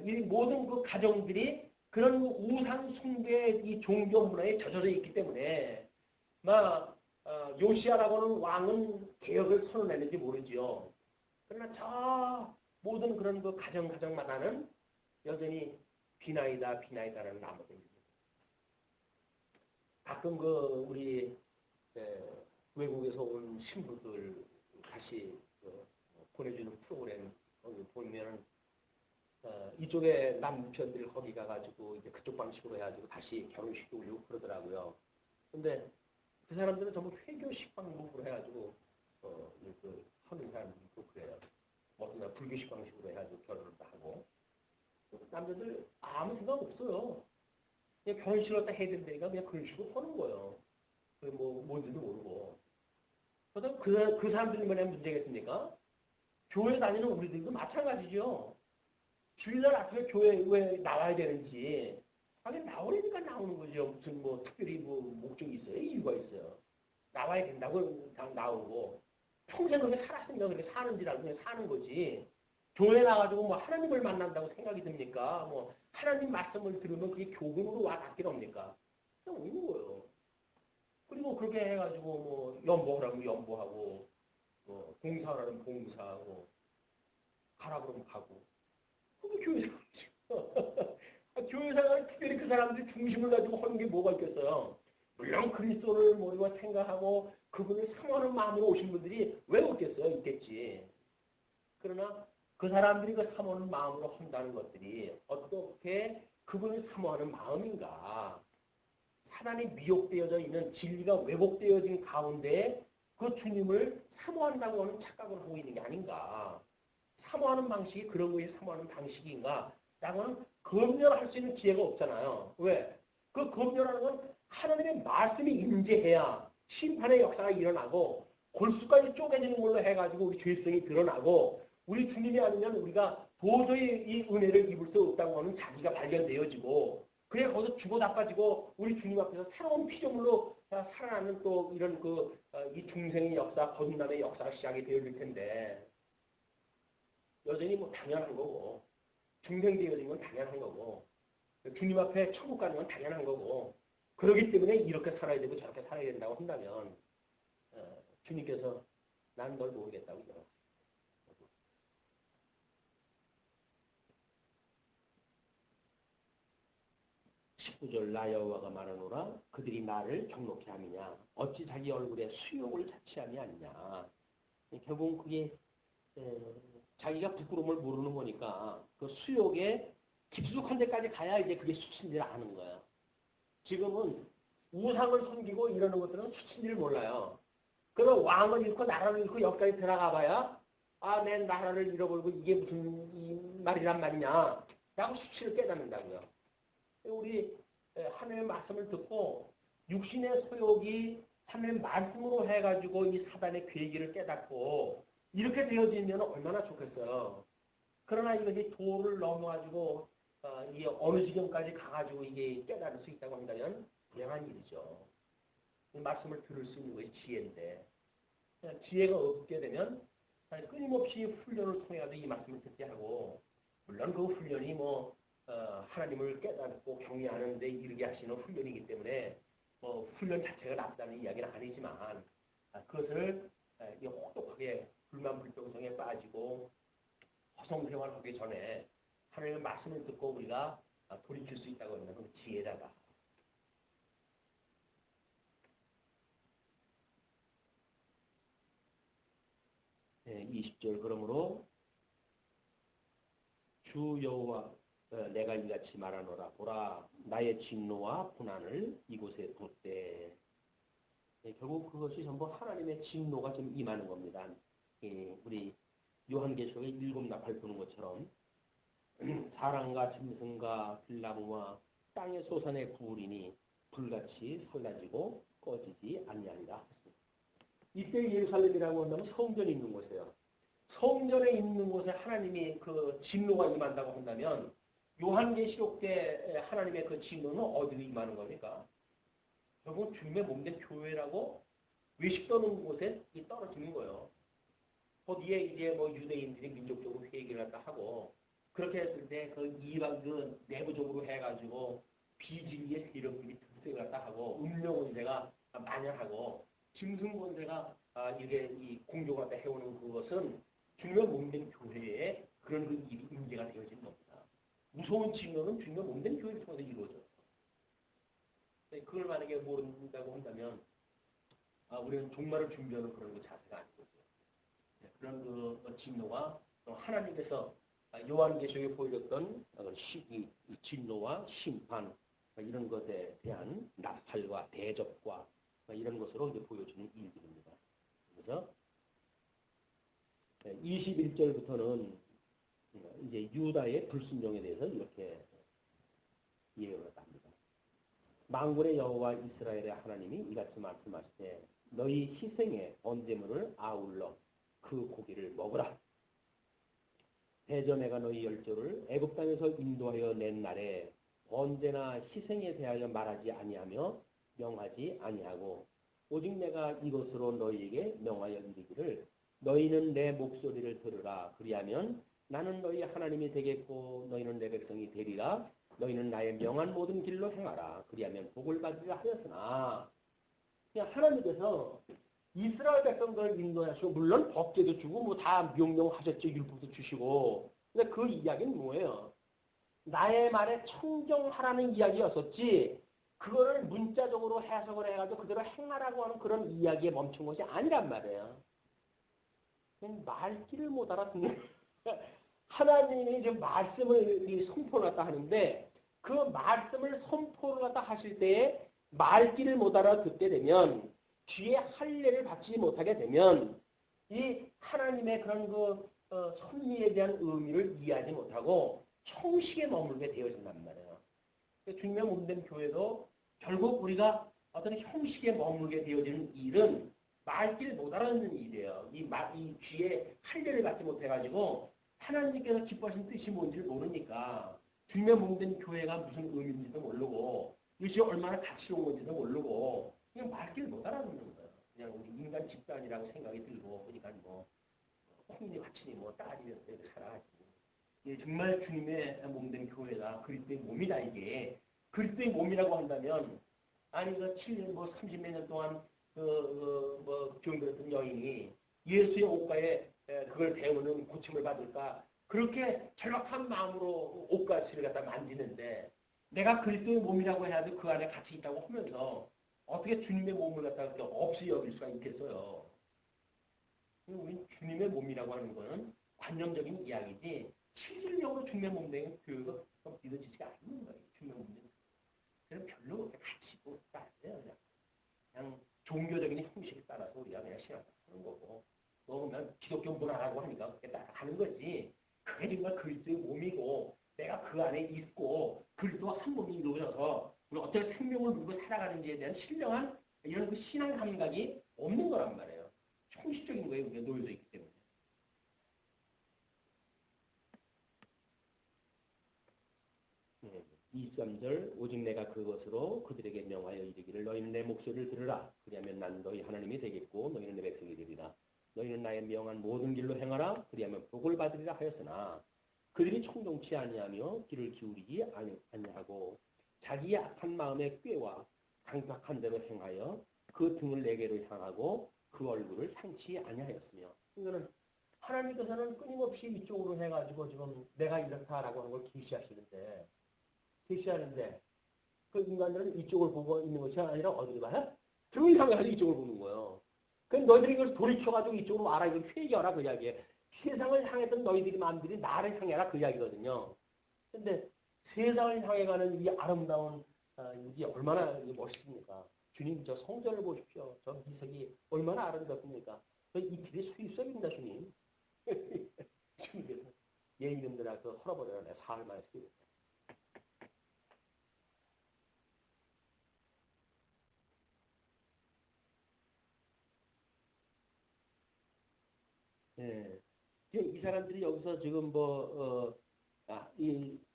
이 모든 그 가정들이 그런 우상 숭배의 이 종교 문화에 젖어져 있기 때문에 요시야라고 하는 왕은 개혁을 선언했는지 모르지요. 그러나 저 모든 그런 그 가정마다는 여전히 비나이다라는 나무가 있습니다. 가끔 우리 외국에서 온 신부들 다시 보내주는 프로그램 보면은 이쪽에 남편들 거기 가가지고 이제 그쪽 방식으로 해가지고 다시 결혼식도 올리고 그러더라고요. 근데 그 사람들은 전부 회교식 방식으로 해가지고 하는 사람들이 있고 그래요. 어떤 날 불교식 방식으로 해가지고 결혼을 하고 남자들 아무 생각 없어요. 그냥 결혼식을 딱 해야 된다니까 그냥 그런 식으로 하는 거예요. 뭔지도 모르고. 그래서 그 사람들이 뭐냐 문제겠습니까? 교회 다니는 우리들도 마찬가지죠. 주일날 아침에 교회에 왜 나와야 되는지. 아니, 나오려니까 나오는 거죠. 무슨 특별히 목적이 있어요. 이유가 있어요. 나와야 된다고 나오고. 평생 그렇게 살았으니까 그렇게 사는 줄 알고 그냥 사는 거지. 교회 나가지고 하나님을 만난다고 생각이 듭니까? 하나님 말씀을 들으면 그게 교훈으로 와 닿기랍니까? 그냥 오는 거예요. 그리고 그렇게 해가지고 연보하라면 연보하고, 봉사하라면 봉사하고, 가라 그러면 가고. 그게 교회생활이죠. 교회생활 특별히 그 사람들이 중심을 가지고 하는 게 뭐가 있겠어요? 물론 그리스도를 모두가 생각하고 그분을 사모하는 마음으로 오신 분들이 왜 없겠어요? 있겠지. 그러나 그 사람들이 그 사모하는 마음으로 한다는 것들이 어떻게 그분을 사모하는 마음인가? 사단이 미혹되어져 있는 진리가 왜곡되어진 가운데 그 주님을 사모한다고 하는 착각을 하고 있는 게 아닌가. 사모하는 방식이 그런 거에 사모하는 방식인가? 라고 하는 검열할 수 있는 기회가 없잖아요. 왜? 그 검열하는 건 하나님의 말씀이 임재해야 심판의 역사가 일어나고 골수까지 쪼개지는 걸로 해가지고 우리 죄성이 드러나고 우리 주님이 아니면 우리가 도저히 이 은혜를 입을 수 없다고 하는 자기가 발견되어지고 그래 거기서 죽어 나빠지고 우리 주님 앞에서 새로운 피조물로 살아나는 또 이런 이 중생의 역사, 거듭남의 역사가 시작이 되어질 텐데 여전히 뭐 당연한 거고 중생되어진 건 당연한 거고 주님 앞에 천국 가는 건 당연한 거고 그렇기 때문에 이렇게 살아야 되고 저렇게 살아야 된다고 한다면 주님께서 난 널 모르겠다고 그래요. 19절 나 여호와가 말하노라 그들이 나를 경록케 함이냐 어찌 자기 얼굴에 수욕을 자취함이 아니냐. 결국은 그게 자기가 부끄러움을 모르는 거니까 그 수욕에 깊숙한 데까지 가야 이제 그게 수치인지를 아는 거예요. 지금은 우상을 섬기고 이러는 것들은 수치인지를 몰라요. 그럼 왕을 잃고 나라를 잃고 여기까지 들어가 봐야 내 나라를 잃어버리고 이게 무슨 이 말이란 말이냐 라고 수치를 깨닫는다고요. 우리 하나님의 말씀을 듣고 육신의 소욕이 하나님의 말씀으로 해가지고 이 사단의 괴기를 깨닫고 이렇게 되어지면 얼마나 좋겠어요. 그러나 이것이 도를 넘어가지고 이 어느 지경까지 가가지고 이게 깨달을 수 있다고 한다면 불행한 일이죠. 이 말씀을 들을 수 있는 것이 지혜인데 지혜가 없게 되면 끊임없이 훈련을 통해서 이 말씀을 듣게 하고 물론 그 훈련이 하나님을 깨닫고 경외하는 데 이르게 하시는 훈련이기 때문에 훈련 자체가 나쁘다는 이야기는 아니지만 그것을 혹독하게 불만불평성에 빠지고 허송생활하기 전에 하나님의 말씀을 듣고 우리가 돌이킬 수 있다고 하는 건 지혜다가 20절 그러므로 주 여호와 내가 이같이 말하노라 보라 나의 진노와 분한을 이곳에 뒀대. 결국 그것이 전부 하나님의 진노가 좀 임하는 겁니다. 우리 요한계시록에 7나팔 부는 것처럼 사람과 짐승과 들나무와 땅의 소산의 구울이니 불같이 살라지고 꺼지지 아니하리라. 이때 예루살렘이라고 한다면 성전이 있는 곳이에요. 성전에 있는 곳에 하나님이 그 진노가 임한다고 한다면 요한계시록 때 하나님의 그 진노는 어디로 임하는 겁니까? 결국 주님의 몸된 교회라고 외식 떠는 곳에 떨어지는 거예요. 거기에 이제 유대인들이 민족적으로 회개를 갖다 하고 그렇게 했을 때 그 이방 내부적으로 해가지고 비진리의 세력들이 특색을 갖다 하고 음료원세가 만연하고 짐승권세가 이게 이 공격을 갖다 해오는 그것은 주님의 몸된 교회에 그런 그 일이 임재가 되어진 겁니다. 무서운 진노는 주님의 몸된 교회를 통해서 이루어져요. 그걸 만약에 모른다고 한다면 우리는 종말을 준비하는 그런 그 자세가 아닌 거죠. 그런 그 진노가 하나님께서 요한계시록에 보여줬던 이 진노와 심판 이런 것에 대한 나팔과 대접과 이런 것으로 이제 보여주는 일들입니다. 그래서 21절부터는 이제 유다의 불순종에 대해서 이렇게 예언을 합니다. 만군의 여호와 이스라엘의 하나님이 이같이 말씀하시되 너희 희생의 번제물을 아울러 그 고기를 먹으라. 대저 내가 너희 열조를 애굽 땅에서 인도하여 낸 날에 언제나 희생에 대하여 말하지 아니하며 명하지 아니하고 오직 내가 이것으로 너희에게 명하여 이르기를 너희는 내 목소리를 들으라. 그리하면 나는 너희 하나님이 되겠고 너희는 내 백성이 되리라. 너희는 나의 명한 모든 길로 행하라. 그리하면 복을 받으리라 하였으나 그냥 하나님께서 이스라엘 백성들을 인도하시고 물론 법제도 주고 다 명령하셨죠. 율법도 주시고. 근데 그 이야기는 뭐예요? 나의 말에 청정하라는 이야기였었지 그거를 문자적으로 해석을 해가지고 그대로 행하라고 하는 그런 이야기에 멈춘 것이 아니란 말이에요. 말귀를 못 알아듣는 하나님이 지금 말씀을 선포를 갖다 하는데 그 말씀을 선포를 갖다 하실 때에 말귀를 못 알아듣게 되면 뒤에 할례를 받지 못하게 되면 이 하나님의 그런 섭리에 대한 의미를 이해하지 못하고 형식에 머물게 되어진단 말이에요. 주님의 몸된 교회도 결국 우리가 어떤 형식에 머물게 되어지는 일은 말길 못 알아듣는 일이에요. 이 뒤에 할례를 받지 못해가지고 하나님께서 기뻐하신 뜻이 뭔지를 모르니까 주님의 몸된 교회가 무슨 의미인지도 모르고 이것이 얼마나 가치로운 건지도 모르고 그냥 말길 못 알아듣는 거예요. 그냥 우리 인간 집단이라고 생각이 들고 그러니까 뭐 콩니 화친이 뭐 딸이면서 살아가지고 정말 주님의 몸된 교회가 그리스도의 몸이다 이게 그리스도의 몸이라고 한다면 아니 7년 뭐 30몇 년 동안 교인들었던 여인이 예수의 옷가에 그걸 배우는 고침을 받을까 그렇게 절박한 마음으로 옷가지를 갖다 만지는데 내가 그리스도의 몸이라고 해야도 그 안에 같이 있다고 하면서 어떻게 주님의 몸을 갖다가 그렇게 없이 여길 수가 있겠어요. 우리 주님의 몸이라고 하는 것은 관념적인 이야기지 실질적으로 주님의 몸된 교육은 믿어지지가 않는 거예요. 주님의 몸된 그래서 별로 그렇게 가치고 따져요. 그냥 종교적인 형식에 따라서 우리가 그냥 신앙하는 거고 그러면 기독교 문화라고 하니까 그렇게 따라가는 거지 그게 정말 그리스도의 몸이고 내가 그 안에 있고 그리스도와 한 몸이 이루어져서 어떻게 생명을 누리고 살아가는지에 대한 신령한 이런 신앙 감각이 없는 거란 말이에요. 형식적인 거에 우리가 놓여져 있기 때문에. 23절 오직 내가 그것으로 그들에게 명하여 이르기를 너희는 내 목소리를 들으라. 그리하면 난 너희 하나님이 되겠고 너희는 내 백성이 되리라. 너희는 나의 명한 모든 길로 행하라. 그리하면 복을 받으리라 하였으나 그들이 청종치 아니하며 귀를 기울이지 아니하고 자기의 악한 마음에 꾀와 강팍한 대로 행하여 그 등을 내게로 향하고 그 얼굴을 향치 아니하였으며 이거는 하나님께서는 끊임없이 이쪽으로 해가지고 지금 내가 이렇다라고 하는 걸 계시하는데 그 인간들은 이쪽을 보고 있는 것이 아니라 어디를 봐요? 등을 향해서 이쪽을 보는 거예요. 그럼 너희들이 이걸 돌이켜가지고 이쪽으로 와라 이걸 회개하라 그 이야기예요. 세상을 향했던 너희들이 마음들이 나를 향해라 그 이야기거든요. 근데 세상을 향해 가는 이 아름다운 이게 얼마나 멋있습니까? 주님 저 성전을 보십시오. 저 기색이 얼마나 아름답습니까? 이 길이 서 있어야 주님. 주님께서 얘 이름들아 그 헐어버려라 내 사흘 만에 쓰겠다. 예. 이 사람들이 여기서 지금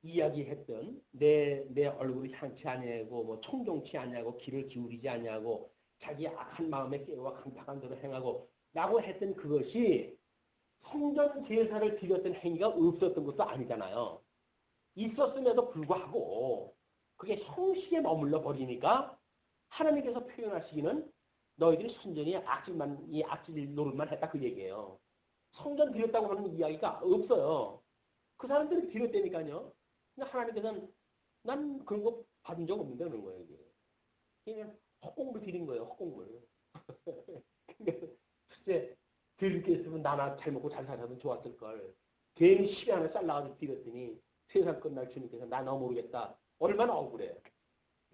이야기했던 내 얼굴이 향치 아니하고 청종치 아니하고 귀를 기울이지 아니하고 자기 악한 마음에 깨와 강팍한 대로 행하고 라고 했던 그것이 성전 제사를 드렸던 행위가 없었던 것도 아니잖아요. 있었음에도 불구하고 그게 형식에 머물러 버리니까 하나님께서 표현하시기는 너희들이 순전히 이 악질 노릇만 했다 그 얘기예요. 성전 드렸다고 하는 이야기가 없어요. 그 사람들이 드렸다니까요. 근데 하나님께서는 난 그런 거 받은 적 없는데 그런 거예요. 이게. 그냥 헛공을 드린 거예요. 헛공을. 글쎄 드릴 게 있으면 나나 잘 먹고 잘 살아도 좋았을 걸. 괜히 시계 하나 잘라가지고 드렸더니 세상 끝날 주님께서 나 너 모르겠다. 얼마나 억울해.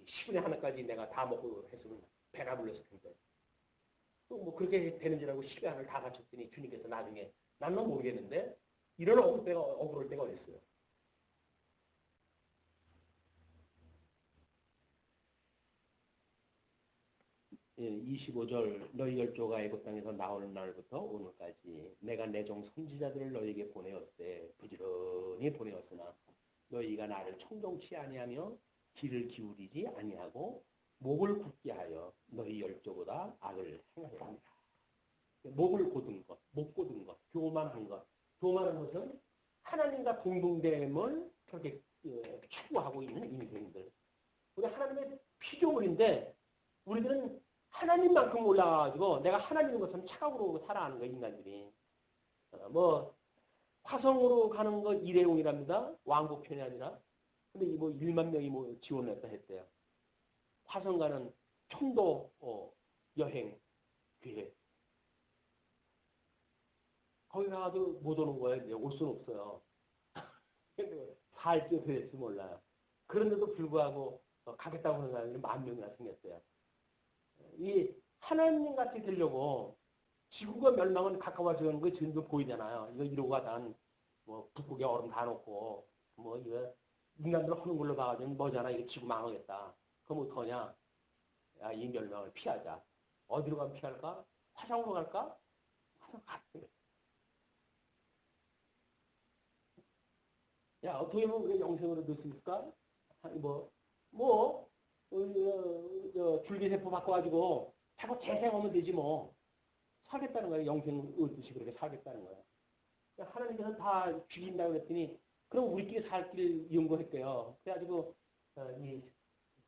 10분에 하나까지 내가 다 먹고 했으면 배나 불렀을 텐데. 또 그렇게 되는 줄 알고 시간을 다 바쳤더니 주님께서 나중에 난 너 모르겠는데 이런 억울할 때가 어딨어요. 예, 25절 너희 열조가 애굽 땅에서 나오는 날부터 오늘까지 내가 내 종 선지자들을 너희에게 보내었대 부지런히 보내었으나 너희가 나를 청종치 아니하며 귀를 기울이지 아니하고 목을 굳게 하여 너희 열조보다 악을 행하였습니다. 목을 고든 것, 목 고든 것, 교만한 것. 교만한 것은 하나님과 동등됨을 그렇게 추구하고 있는 인생들. 우리 하나님의 피조물인데 우리들은 하나님만큼 올라가가지고 내가 하나님인 것처럼 착각으로 살아가는 거예요, 인간들이. 화성으로 가는 거 일회용이랍니다. 왕복편이 아니라. 근데 1만 명이 지원을 했다 했대요. 화성 가는 청도 여행 계획. 거기 가도 못 오는 거예요. 올 수는 없어요. 살지 어떻게 될지 몰라요. 그런데도 불구하고 가겠다고 하는 사람들이 10,000명이나 생겼어요. 이 하나님 같이 되려고 지구가 멸망은 가까워지는 거 지금도 보이잖아요. 이거 이루가 단, 뭐, 북극의 얼음 다 놓고, 뭐, 이거, 인간들 하는 걸로 봐가지고 뭐잖아. 이거 지구 망하겠다. 그럼 어떡하냐? 야, 이 멸망을 피하자. 어디로 가면 피할까? 화성으로 갈까? 화성 같은 거. 야, 어떻게 보면 우리가 영생으로 넣을 수 있을까? 줄기세포 바꿔가지고, 자꾸 재생하면 되지 뭐. 살겠다는 거예요. 영생 얻듯이 그렇게 살겠다는 거예요. 하나님께서 다 죽인다고 그랬더니 그럼 우리끼리 살 길 연구했대요. 그래가지고 이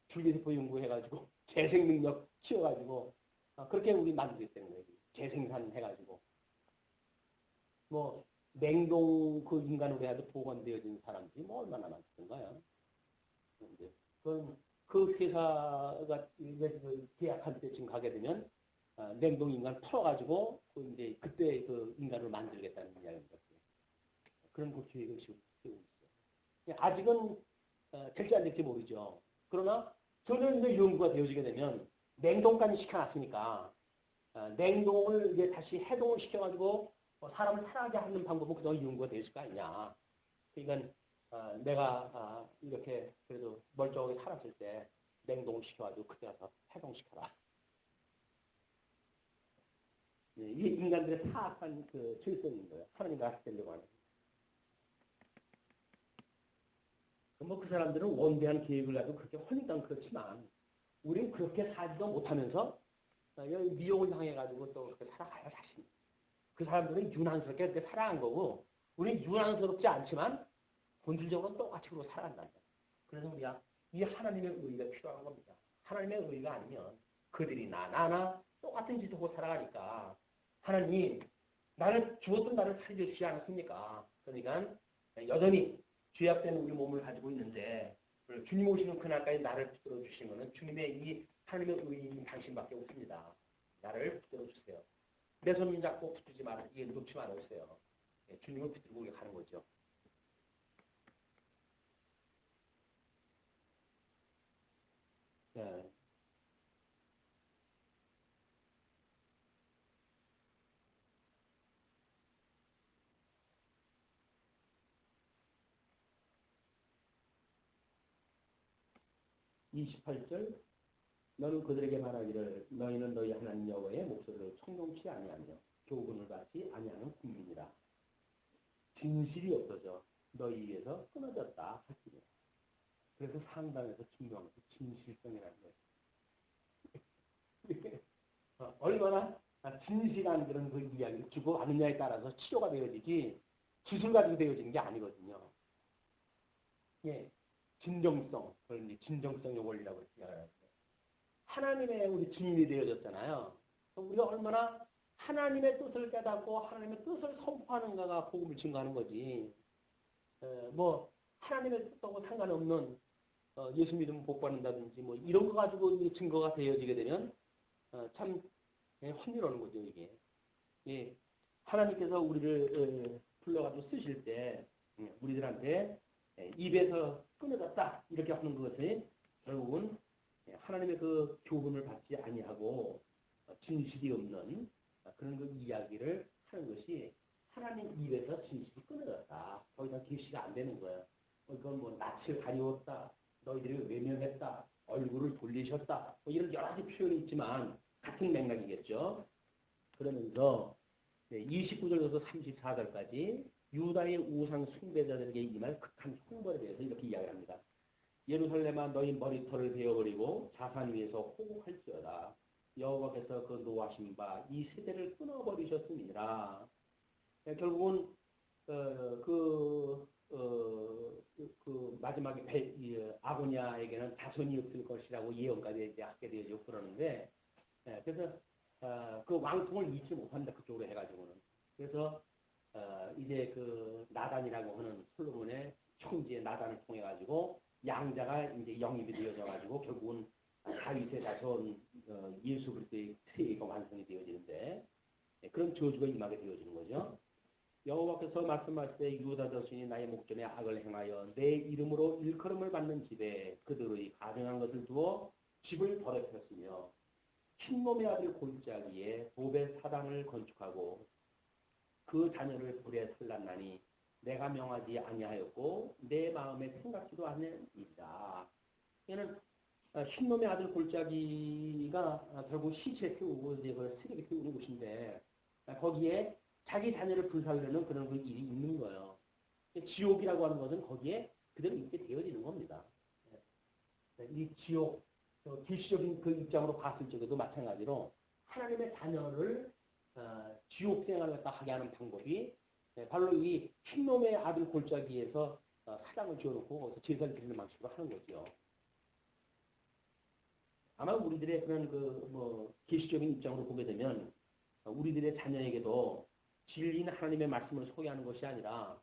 줄기세포 연구해가지고 재생 능력 키워가지고 그렇게 우리 만들겠다는 거예요. 재생산 해가지고 뭐 냉동 그 인간으로 해도 보관되어진 사람들이 뭐 얼마나 많던가요. 그럼 그 회사가 계약할 때쯤 가게 되면 냉동 인간 풀어가지고 이제 그때 그 인간을 만들겠다는 이야기입니다. 그런 그 계획을 지금 세우고 있어요. 아직은 될지 안 될지 모르죠. 그러나 저는 이제 연구가 되어지게 되면 냉동까지 시켜놨으니까 냉동을 이제 다시 해동을 시켜가지고 사람을 살아가게 하는 방법은 그동안 연구가 되었을 거 아니냐. 그러니까 내가 이렇게 그래도 멀쩡하게 살았을 때 냉동을 시켜가지고 그때 가서 해동시켜라. 이게 인간들의 사악한 그 질서인 거예요. 하나님 나라에 되려고 하는. 뭐 그 사람들은 원대한 계획을 가지고 그렇게 헐리당 그렇지만 우리는 그렇게 살지도 못하면서 미혹을 당해가지고 또 그렇게 살아가요 사실. 그 사람들은 유난스럽게 그렇게 살아간 거고 우리는 유난스럽지 않지만 본질적으로는 똑같이 그러고 살아간다. 그래서 우리가 이 하나님의 의의가 필요한 겁니다. 하나님의 의의가 아니면 그들이 나나 똑같은 짓을 하고 살아가니까 하나님 나를 죽었던 나를 살려주시지 않았습니까? 그러니까 여전히 죄악된 우리 몸을 가지고 있는데 주님 오시는 그날까지 나를 붙들어 주시는 것은 주님의 이 하나님의 의인 당신밖에 없습니다. 나를 붙들어 주세요. 내 손 잡고 붙들지 말아, 놓지 말아주세요. 주님을 붙들고 우리가 가는 거죠. 네. 28절 너는 그들에게 말하기를 너희는 너희 하나님 여호와의 목소리를 청종치 아니하며 교훈을 받지 아니하는 국민이라. 진실이 없어져 너희에서 끊어졌다 하시니. 그래서 상담에서 중요한 게 진실성이라는 거예요. 얼마나 진실한 그런 그 이야기를 주고 아느냐에 따라서 치료가 되어지지 기술 가지고 되어지는 게 아니거든요. 예, 진정성, 그걸 진정성의 원리라고 얘기하는 하나님의 우리 주님이 되어졌잖아요. 우리가 얼마나 하나님의 뜻을 깨닫고 하나님의 뜻을 선포하는가가 복음을 증거하는 거지. 뭐 하나님의 뜻하고 상관없는 예수 믿으면 복 받는다든지 뭐 이런 거 가지고 증거가 되어지게 되면 참 혼미로운 거죠 이게. 예, 하나님께서 우리를 불러가지고 쓰실 때 우리들한테 입에서 끊어졌다 이렇게 하는 것이 결국은 하나님의 그 교훈을 받지 아니하고 진실이 없는 그런 그 이야기를 하는 것이 하나님 입에서 진실이 끊어졌다. 더 이상 계시가 안 되는 거예요. 이건 뭐 낯을 가리웠다. 너희들이 외면했다. 얼굴을 돌리셨다. 뭐 이런 여러 가지 표현이 있지만 같은 맥락이겠죠. 그러면서 29절부터 34절까지 유다의 우상 숭배자들에게 임할 극한 형벌에 대해서 이렇게 이야기합니다. 예루살렘아 너희 머리털을 베어버리고 자산 위에서 호곡할지어다. 여호와께서 그 노하신 바 이 세대를 끊어버리셨음이라. 결국은 그 마지막에 아고니아에게는 자손이 없을 것이라고 예언까지 이제 하게 되어지고 그러는데 그래서 그 왕통을 잊지 못한다 그쪽으로 해가지고는. 그래서 이제 그 나단이라고 하는 솔로몬의 총지의 나단을 통해 가지고 양자가 이제 영입이 되어져 가지고 결국은 다윗의 자손 예수 그리스도의 세계가 완성이 되어지는데 그런 저주가 임하게 되어지는 거죠. 여호와께서 말씀하실 때 유다 자손이 나의 목전에 악을 행하여 내 이름으로 일컬음을 받는 집에 그들의 가증한 것을 두어 집을 더럽혔으며 흰놈의 아들 골짜기에 도배 사당을 건축하고 그 자녀를 불에 살랐나니 내가 명하지 아니하였고 내 마음에 생각지도 않는 일이다. 얘는 흰놈의 아들 골짜기가 결국 시체 태우고 이제 그 쓰레기 태우는 곳인데 거기에 자기 자녀를 불살려는 그런 그 일이 있는 거예요. 지옥이라고 하는 것은 거기에 그대로 있게 되어지는 겁니다. 이 지옥, 기시적인 그 입장으로 봤을 적에도 마찬가지로 하나님의 자녀를 지옥 생활을 갖다 하게 하는 방법이 바로 이 흰놈의 아들 골짜기에서 사당을 지어놓고 거기서 제사를 드리는 방식으로 하는 거죠. 아마 우리들의 그런 계시적인 입장으로 보게 되면 우리들의 자녀에게도 진리인 하나님의 말씀을 소개하는 것이 아니라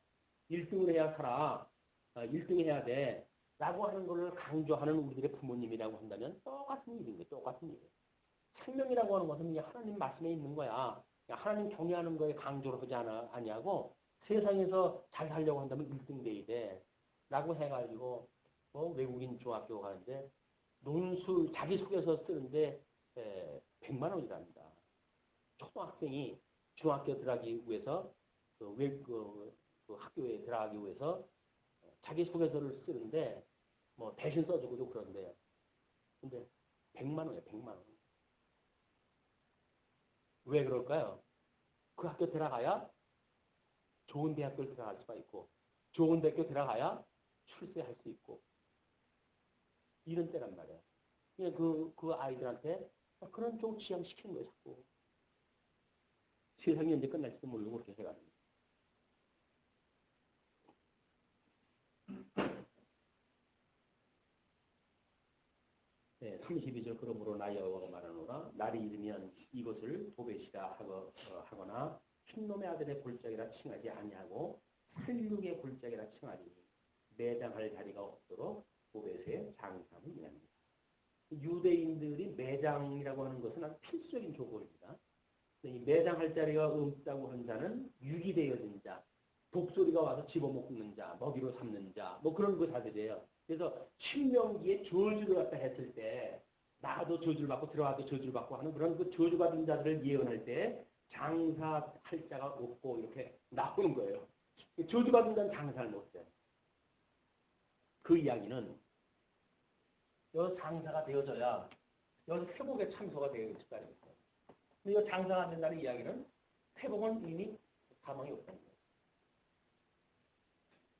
1등을 해야 살아, 1등 해야 돼 라고 하는 것을 강조하는 우리들의 부모님이라고 한다면 똑같은 일인 거예요. 똑같은 일. 생명이라고 하는 것은 하나님 말씀에 있는 거야. 하나님 경외하는 거에 강조를 하지 아니하고 세상에서 잘 살려고 한다면 1등 돼야 돼 라고 해가지고 외국인 중학교 가는데 논술 자기소개서 쓰는데 100만 원이랍니다. 초등학생이 중학교 들어가기 위해서 그 학교에 들어가기 위해서 자기소개서를 쓰는데 대신 써주고도 그런데 근데 100만 원이에요. 100만 원. 왜 그럴까요? 그 학교 들어가야 좋은 대학교를 들어갈 수가 있고 좋은 대학교 들어가야 출세할 수 있고 이런 때란 말이에요. 그 아이들한테 그런 쪽을 지향시키는 거예요. 자꾸. 세상이 언제 끝날지도 모르고 그렇게 해가지고. 네, 32절 그러므로 나 여호와가 말하노라 날이 이르면 이것을 도벳이라 하거나 흰놈의 아들의 골짜기라 칭하지 아니하고 살육의 골짜기라 칭하리니 매장할 자리가 없도록 도벳의 장사는 이랍니다. 유대인들이 매장이라고 하는 것은 아주 필수적인 조건입니다. 이 매장할 자리가 없다고 한 자는 유기되어진 자, 독소리가 와서 집어먹는 자, 먹이로 삼는 자, 그런 거 다 되대요. 그래서 신명기에 저주를 갖다 했을 때 나가도 저주를 받고 들어가도 저주를 받고 하는 그런 그 저주받은 자들을 예언할 때 장사할 자가 없고 이렇게 나오는 거예요. 저주받은 자는 장사를 못해요. 그 이야기는 여기 장사가 되어져야 여기 회복에 참소가 되어 있을 거 아닙니까? 근데 이 장사가 안 된다는 이야기는 회복은 이미 가망이 없다는 거예요.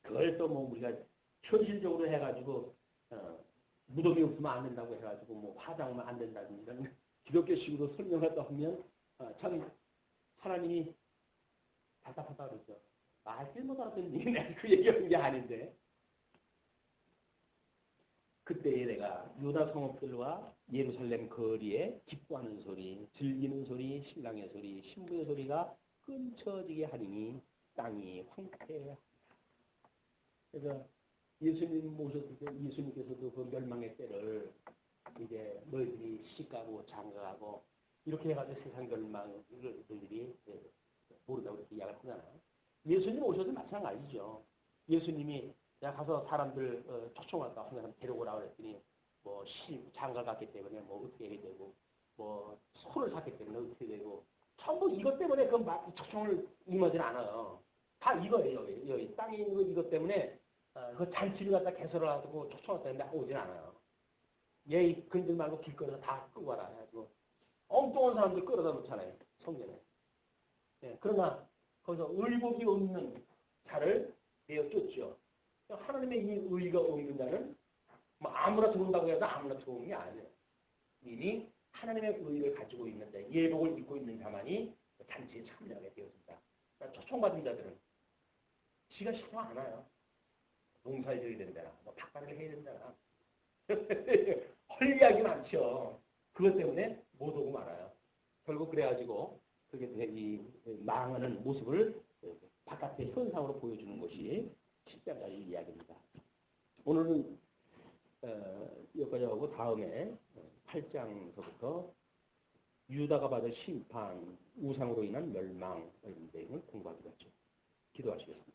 그걸 또 우리가 현실적으로 해가지고 무덤이 없으면 안 된다고 해가지고 화장하면 안 된다든지 이런 기독교식으로 설명하다 하면 참 하나님이 답답하다 그러죠. 말길 못 알아듣는 얘기 그 얘기하는 게 아닌데 그때에 내가 유다 성읍들과 예루살렘 거리에 기뻐하는 소리, 즐기는 소리, 신랑의 소리, 신부의 소리가 끊쳐지게 하리니 땅이 황폐하리라. 그래서 예수님 모셨을 때 예수님께서도 그 멸망의 때를 이제 너희들이 시가고 장가가고 이렇게 해가지고 세상 멸망을 너희들이 모른다고 이렇게 이야기를 하잖아요. 예수님 오셔도 마찬가지죠. 예수님이 내가 가서 사람들 초청할까 하는 사람 데려오라고 그랬더니 장가 갔기 때문에 어떻게 하게 되고 소를 샀기 때문에 어떻게 되고 전부 이것 때문에 그 초청을 임하지는 않아요. 다 이거예요. 여기 땅에 있는 거 이것 때문에 그 잔치를 갖다 개설을 하고 초청을 했는데 오진 않아요. 얘 근들 말고 길거리에서 다 끌고 와라 해가지고 엉뚱한 사람들 끌어다 놓잖아요. 성전에. 네, 그러나 거기서 의복이 없는 자를 내어쫓죠. 하나님의 이 의가 없는 자는 아무나 들어온다고 해도 아무나 들어오는 게 아니에요. 이미 하나님의 의를 가지고 있는 자, 예복을 입고 있는 자만이 잔치에 참여하게 되어진다. 그러니까 초청받은 자들은 지가 싫어 안 와요. 농사를 져야 된다. 닭발을 해야 된다. 헐 이야기 많죠. 그것 때문에 못 오고 말아요. 결국 그래가지고 그게 이 망하는 모습을 바깥의 현상으로 보여주는 것이 10장까지 이야기입니다. 오늘은 여기까지 하고 다음에 8장서부터 유다가 받을 심판, 우상으로 인한 멸망 이런 내용을 공부하기로 하죠. 기도하시겠습니다.